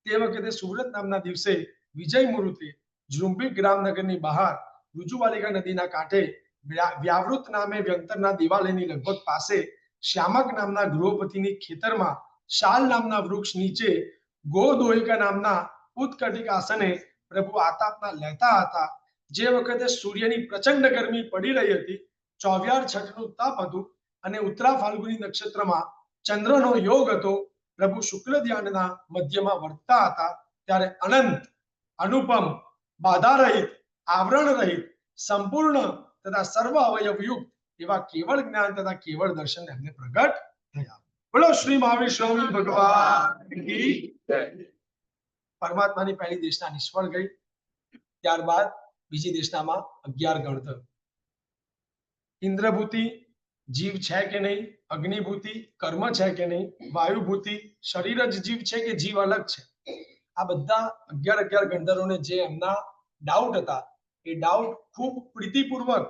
તે વખતે સુરત નામના દિવસે વિજય મુહૂર્તે ઝુંબી ગ્રામનગરની બહાર રુજુવાલિકા નદીના કાંઠે વ્યાવૃત નામે વ્યંતરના દિવાલયની લગભગ પાસે શ્યામક નામના ગૃહપતિની ખેતરમાં શાલ નામના વૃક્ષ નીચે ગોદોહિકા નામના ઉત્કટિક આસને પ્રભુ આતાપના લેતા હતા. જે વખતે સૂર્યની પ્રચંડ ગરમી પડી રહી હતી, 24/6નું તપ હતું અને ઉત્તરા ફાલ્ગુની નક્ષત્રમાં ચંદ્રનો યોગ હતો, પ્રભુ શુક્લ ધ્યાનના મધ્યમાં વર્તતા હતા, ત્યારે અનંત અનુપમ બાધા રહિત આવરણ રહિત સંપૂર્ણ તથા સર્વ અવયવયુક્ત એવા કેવળ જ્ઞાન તથા કેવળ દર્શન એમને પ્રગટ થયા. બોલો શ્રી મહાવીર સ્વામી ભગવાન કી જય. પરમાત્માની પહેલી દેશના નિષ્ફળ ગઈ, ત્યારબાદ બીજી દેશનામાં 11 ગણ થયું. ઇન્દ્રભૂતિ જીવ છે કે નહીં, અગ્નિભૂતિ કર્મ છે કે નહીં, વાયુભૂતિ શરીર જ જીવ છે કે જીવ અલગ છે, આ બધા 11 ગણધરોને જે એમના ડાઉટ હતા એ ડાઉટ ખૂબ પ્રીતિપૂર્વક,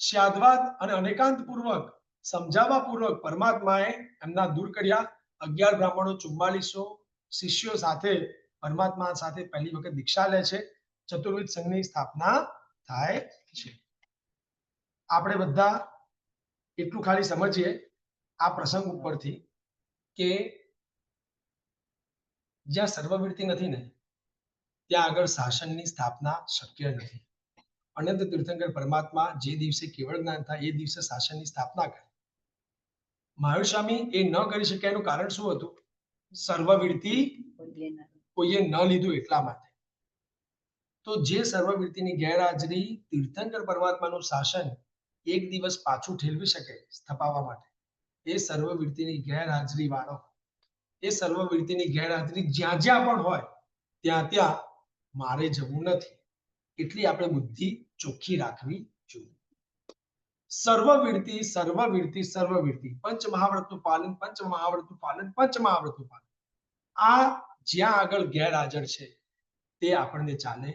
સ્યાદવાદ અને અનેકાંત પૂર્વક, સમજાવવા પૂર્વક પરમાત્માએ એમના દૂર કર્યા. 11 બ્રાહ્મણો 4400 શિષ્યો સાથે પરમાત્મા સાથે પહેલી વખત દીક્ષા લે છે, ચતુર્વિધ સંઘની સ્થાપના થાય છે. આપણે બધા એટલું ખાલી સમજીએ આ પ્રસંગ ઉપરથી કે જ્યાં સર્વવૃત્તિ નથી ને ત્યાં આગળ શાસનની સ્થાપના શક્ય નથી. અનંત તીર્થંકર પરમાત્મા જે દિવસે કેવળ જ્ઞાન થાય એ દિવસે શાસનની સ્થાપના કરે. મહાવીર સ્વામી એ ન કરી શક્યા એનું કારણ શું હતું? સર્વવૃત્તિ કોઈએ ન લીધું એટલા માટે. તો જે સર્વવૃત્તિની ગેરહાજરી તીર્થંકર પરમાત્માનું શાસન એક દિવસ પાછું ઠેલવી શકે સ્થપાવવા માટે, એ સર્વવૃત્તિની ગેરહાજરી વાળો, એ સર્વવૃત્તિની ગેરહાજરી જ્યાં જ્યાં પણ હોય ત્યાં ત્યાં મારે જવું નથી, એટલી આપણે બુદ્ધિ ચોખ્ખી રાખવી જોઈએ. સર્વવૃત્તિ સર્વવૃત્તિ સર્વવૃત્તિ, પંચ મહાવ્રતનું પાલન, પંચ મહાવ્રતનું પાલન, પંચ મહાવ્રતનું પાલન, આ જ્યાં આગળ ગેરહાજર છે તે આપણને ચાલે.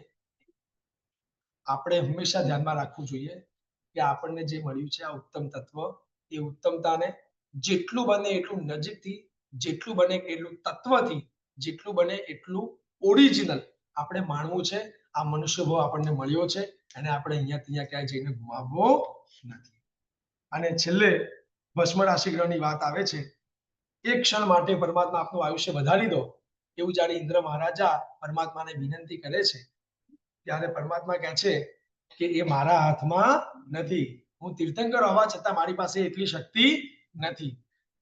આપણે હંમેશા ધ્યાનમાં રાખવું જોઈએ કે આપણને જે મળ્યું છે આ ઉત્તમ તત્વ, એ ઉત્તમતાને જેટલું બને એટલું નજીકથી, જેટલું બને એટલું તત્વથી, જેટલું બને એટલું ઓરિજિનલ આપણે માણવું છે. આ મનુષ્ય ભાવ આપણને મળ્યો છે, એને આપણે અહીંયા ત્યાં ક્યાંય જઈને ગુમાવવો નથી. અને છેલ્લે ભસ્મ રાશિ ગ્રહની વાત આવે છે એક ક્ષણ માટે પરમાત્મા આપનું આયુષ્ય વધારી દો, એવું જ્યારે ઇન્દ્ર મહારાજા પરમાત્માને વિનંતી કરે છે, ત્યારે પરમાત્મા કહે છે કે એ મારા હાથમાં નથી. હું તીર્થંકર હોવા છતાં મારી પાસે એટલી શક્તિ નથી.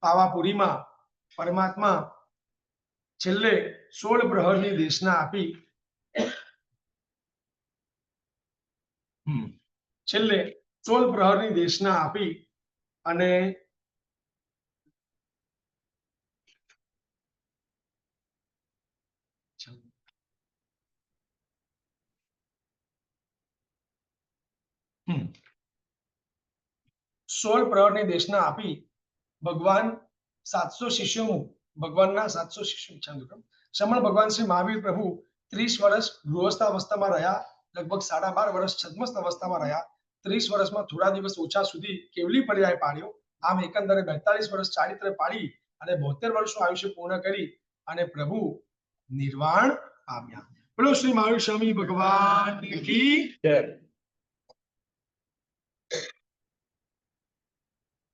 પાવાપુરીમાં પરમાત્મા છેલ્લે 16 પ્રહરની દેશના આપી છેલ્લે 16 પ્રહરની દેશના આપી અને સોળ પ્રહરની દેશના આપી ભગવાન 700 શિષ્યો ભગવાનના 700 શિષ્યો સમણ ભગવાન શ્રી મહાવીર પ્રભુ 30 વર્ષ ગૃહસ્થ અવસ્થામાં રહ્યા, લગભગ 12.5 વર્ષ છદ્મસ્થ અવસ્થામાં રહ્યા, 30 વર્ષમાં થોડા દિવસ ઓછા સુધી કેવલી પર્યાય પાડ્યો. આમ એકંદરે 42 વર્ષ ચારિત્ર્ય પાડી અને 72 વર્ષનું આયુષ્ય પૂર્ણ કરી અને પ્રભુ નિર્વાણ પામ્યા. બોલો શ્રી મહાવીર સ્વામી ભગવાન કી જય.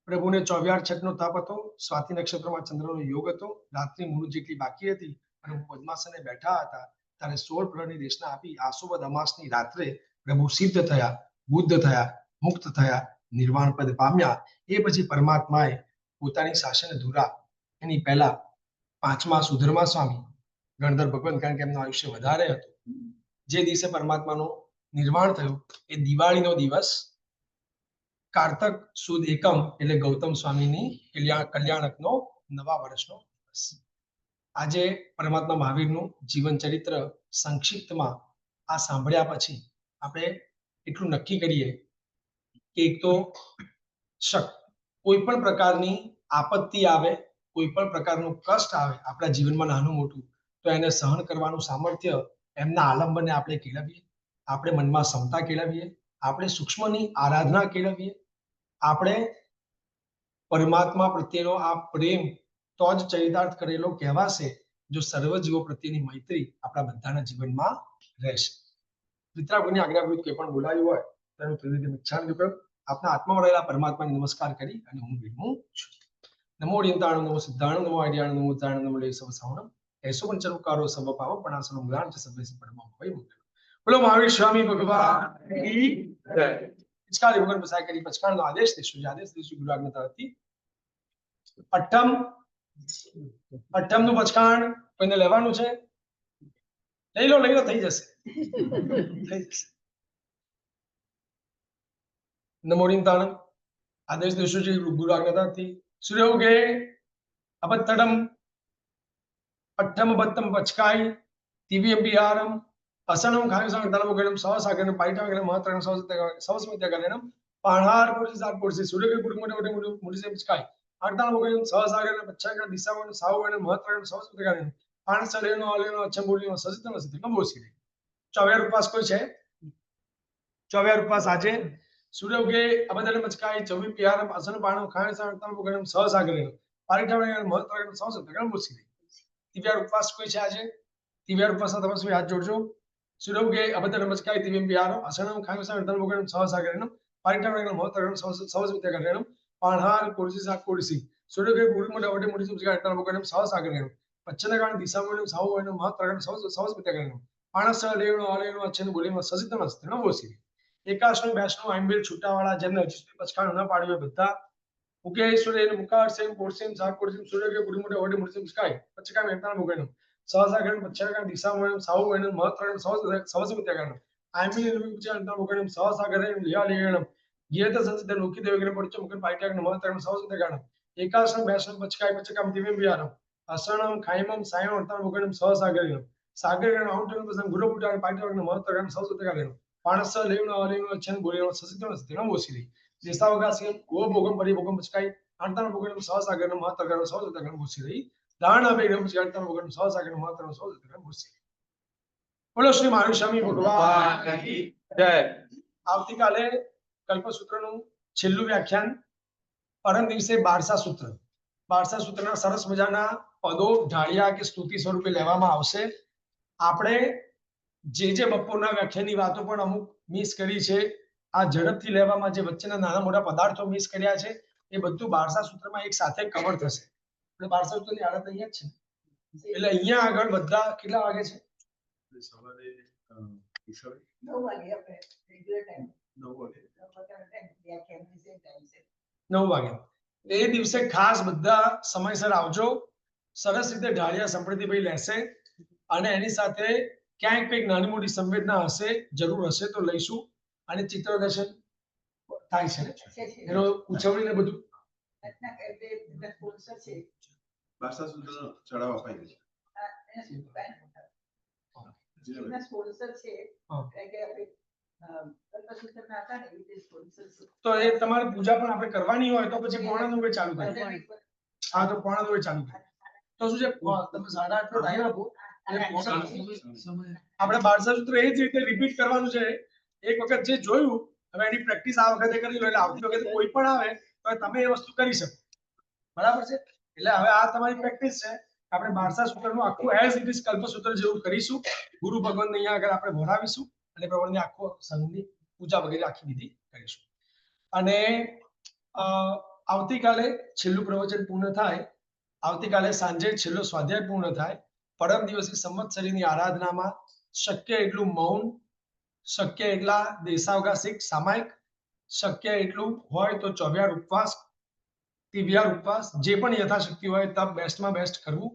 પ્રભુને 24 નો તપ હતો. સ્વાતિ નક્ષત્રમાં ચંદ્રનો યોગ હતો. રાત્રિ મુહૂર્ત જેટલી બાકી હતી અને પદ્માસને બેઠા હતા ત્યારે 16 પ્રહરની દેશના આપી આસુવદ અમાસની રાત્રે પ્રભુ સિદ્ધ થયા, બુદ્ધ થયા, મુક્ત થયા, નિર્વાણ પદ પામ્યા. એ પછી પરમાત્માએ પોતાની શાસન ધુરા એની પહેલા 5મા સુધર્મા સ્વામી ગણધર ભગવાન, કારણ કે એમનું આયુષ્ય વધારે હતું, જે દિવસે પરમાત્માનું નિર્વાણ થયું એ દિવાળીનો દિવસ, કારતક સુદ એકમ એટલે ગૌતમ સ્વામીની કલ્યાણકનો નવા વર્ષનો દિવસ. આજે પરમાત્મા મહાવીરનું જીવન ચરિત્ર સંક્ષિપ્તમાં આ સાંભળ્યા પછી આપણે એટલું નક્કી કરીએ કે એક તો કોઈ પણ પ્રકારની આપત્તિ આવે, કોઈ પણ પ્રકારનું કષ્ટ આવે આપણા જીવનમાં નાનું મોટું, તો એને સહન કરવાનું સામર્થ્ય એમના આલંબને આપણે કેળવીએ, આપણે મનમાં ક્ષમતા કેળવીએ, આપણે સૂક્ષ્મની આરાધના કેળવીએ, આપણે પરમાત્મા પ્રત્યેનો આ પ્રેમ તો જ ચરિતાર્થ કરેલો કહેવાશે જો સર્વ જીવો પ્રત્યેની મૈત્રી આપણા બધાના જીવનમાં રહેશે. મિત્રાગુની આજ્ઞા વિરુદ્ધ કંઈ પણ બોલાયું હોય તેનું ત્રિવિધ મિચ્છામિ દુક્કડમ. આપના આત્મામાં રહેલા પરમાત્માને નમસ્કાર કરી અને હું વિરમું છું. નમો ઓરિયંતાણમ, નમો સિદ્ધાણમ, નમો આર્યાણમ, નમો ઉદ્ધાણમ, નમો લેસવ સાવણમ. એસો પંચરુકારો સર્વ પાવ પણાસનો મુલાન છે સર્વે પરમો ભય મુક્ત. બોલો મહાવીર સ્વામી ભગવાન કી જય. પચકારી વગર બસાય કરી પચકારનો આદેશ દેશું, આદેશ દેશું ગુરુ આજ્ઞાથી. અઠ્ઠમ નું પચકાણ કોઈને લેવાનું છે? લઈ લો થઈ જશે. નમો ઓરિયંતાણમ આદેશ દેશું છે ગુરુ આજ્ઞાથી. સૂર્ય ઉગે અબત્તડમ અઠ્ઠમ બત્તમ પચકાઈ તિવ્યમ બિહારમ અસનમ ખાયસમ તલવગણમ સવસાગરમ પાઈટાગરમ મહત્રમ સવસ્મિત્યગરમ પાણાર પુરુષાર પુરુષ સૂર્ય પુરુષ મોટે મોટે મુડી સે પચકાઈ અર્ધાવગણમ સવસાગરમ પચ્છાગર દિશાવણ સાવગણ મહત્રમ સવસ્મિત્યગરમ પાણસલેનો અલેનો અચ્છમબુલીનો સજિતનો સજિત નમો શ્રી. ચોવ્યાર ઉપવાસ કોઈ છે? ચોવ્યાર ઉપવાસ આજે સૂર્ય ઉગે અબત્તડમ પચકાઈ ચૌવી બિહારમ અસન પાણમ ખાયસમ તલવગણમ સવસાગરમ પાઈટાગરમ મહત્રમ સવસ્મિત્યગરમ નમો શ્રી. દિવ્યાર ઉપવાસ કોઈ છે આજે? દિવ્યાર ઉપવાસના તપસ્વી હાથ જોડજો. સૂર્ય ઉગે અબત્તડમ પચકાઈ તિવ્યમ બિહારમ અસનમ ખાયસમ તલવગણમ સવસાગરમ પાઈટાગરમ મહત્રમ સવસ્મિત્યગરમ પાણહાર કોરસી કોરસી સૂર્ય ઉગે પૂર્વ મોટે મોટે મુડી પચકાઈ તલવગણમ સવસાગરમ પચ્છનગાણ દિશાવણ સાવવણ મહત્રમ સવસ્મિત્યગરમ પાણસ લેવણો આલેનો અચ્છન બોલીમાં સજિતનો સ્ત્રીનો બોસી. એકાશનું બેસનું આંબેલ છૂટાવાળા જેમને હજી પચકાણ ન પાડ્યું બધા ઉગે સૂર્ય મુકાર સેમ કોરસીમ સાત કોરસીમ સૂર્ય કે પૂર્વ મોટે મોટે મુડી પચકાઈ પચકા મેંતાણ મુગણમ સહસાગરમ પચ્છનગાણ દિશાવણ સાવવણ મહત્રમ સવસ્મિત્યગરમ આંબેલ વિચારતા મુગણમ સહસાગરમ લિયા લેણમ ગીત સંસિદ્ધ નુકી દેવગણ પડચો મુગણ પાઈટાગણ મહત્રમ સવસ્મિત્યગરમ એકાશનું બેસનું પચકાઈ પચકામ દિવ્યમ બિહારમ અસણમ ખાઈમમ સાયમ અર્થાન મુગણમ સહસાગરમ સાગરગણ આઉટન પસમ ગુરુ પુટાણ પાઈટાગણ મહત્રમ સવસ્મિત્યગરમ પાણસ લેવણો આલેનો અચ્છન બોલીનો સજિતનો સ્ત્રીનો બોસી. દેશાવકાશી ગો ભોગમ પરિભોગમ પચકાઈ આંતન મુગણમ સહસાગરમ મહત્રમ સવસ્મિત્યગરમ બોસી રહી. દાણા બેગમ પચકાઈ આંતન મુગણમ સહસાગરમ મહત્રમ સવસ્મિત્યગરમ બોસી. બોલો શ્રી મહાવીર સ્વામી ભગવાન કી જય. આવતીકાલે કલ્પસૂત્રનું છેલ્લું વ્યાખ્યાન, પરમ દિવસે બારસા સૂત્ર. બારસા સૂત્રના સરસ મજાના પદો ઢાળિયા કે સ્તુતિ સ્વરૂપે લેવામાં આવશે. આપણે જે બપોરના વ્યાખ્યાનની વાતો પણ અમુક મિસ કરી છે, આ ઝડપથી લેવામાં જે વચ્ચેના નાના મોટા પદાર્થો મિસ કર્યા છે, એ બધું બારસા સૂત્રમાં એક સાથે કવર થશે. એટલે 12 સૂત્રની આડત અહીંયા જ છે. એટલે અહીંયા આગળ બધા કેટલા વાગે છે? સવારે ઈશ્વર 9 વાગે આપણે રેગ્યુલર ટાઈમ 9 વાગે 9 વાગે. એ દિવસે ખાસ બધા સમયસર આવજો. સરસ રીતે ઢાળિયા સંપ્રતિભાઈ લેશે અને એની સાથે ક્યાંક કંઈક નાની મોટી સંવેદના હશે, જરૂર હશે તો લઈશું. અને ચિત્ર દર્શન થાય છે ને, એનો ઉછવણી ને બધું. ભાષા સૂત્ર ચડાવ અપાય છે. તો એ તમારી પૂજા પણ આપણે કરવાની હોય તો પછી પોણા 9 ચાલુ કરીએ. હા, તો પોણા 9 ચાલુ કરીએ. તો શું છે, તમે 8:30 નો ટાઈમ આપો. આપણે 12 સૂત્ર એ જ રીતે રિપીટ કરવાનું છે. એક વખત જે જોયું, હવે એની પ્રેક્ટિસ આ વખતે કરી લો એટલે આવતી વખતે કોઈ પણ આવે તો તમે એ વસ્તુ કરી શકો. બરાબર છે? એટલે હવે આ તમારી પ્રેક્ટિસ છે. આપણે 12 સૂત્રનું આખું એઝ ઇટ ઇઝ કલ્પસૂત્ર જેવું કરીશું. ગુરુ ભગવાન અહીંયા આગળ આપણે ભરાવીશું અને પ્રમાણે આખો સંઘની પૂજા વગેરે આખી વિધિ કરીશું. અને આવતીકાલે છેલ્લું પ્રવચન પૂર્ણ થાય. આવતીકાલે સાંજે છેલ્લો સ્વાધ્યાય પૂર્ણ થાય. પરમ દિવસે સંવત્સરીની આરાધનામાં શક્ય એટલું મૌન, શક્ય એટલા દેશાવકાશિક સામાયિક, શક્ય એટલું હોય તો ચોવ્યાર ઉપવાસ, તિવ્યાર ઉપવાસ, જે પણ યથાશક્તિ હોય તબ બેસ્ટમાં બેસ્ટ કરવું.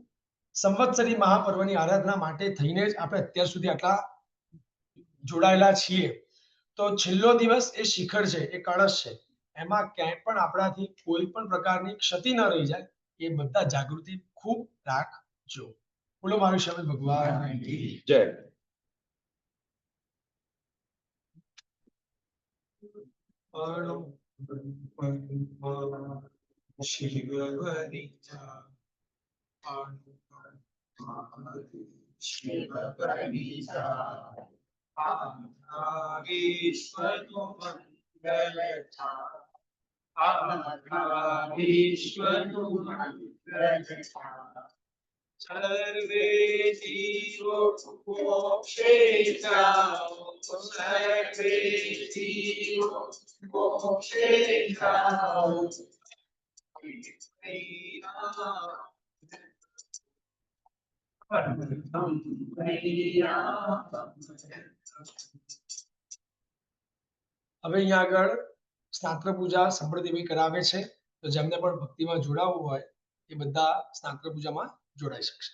સંવત્સરી મહાપર્વની આરાધના માટે થઈને જ આપણે અત્યાર સુધી આટલા જોડાયેલા છીએ. તો છેલ્લો દિવસ એ શિખર છે, એ કળશ છે. એમાં ક્યાંય પણ આપણાથી કોઈ પણ પ્રકારની ક્ષતિ ન રહી જાય એ બધા જાગૃતિ ખૂબ રાખજો. બોલો મારું શબ્દ ભગવાન જય. સર્વે જીવો મોક્ષે જાઓ, સર્વે જીવો મોક્ષે જાઓ. હવે અહીંયા આગળ સ્નાત્ર પૂજા સંપ્રતિભાઈ કરાવે છે. તો જેમને પણ ભક્તિમાં જોડાવવું હોય એ બધા સ્નાત્ર પૂજામાં જોડાઈ શકશે.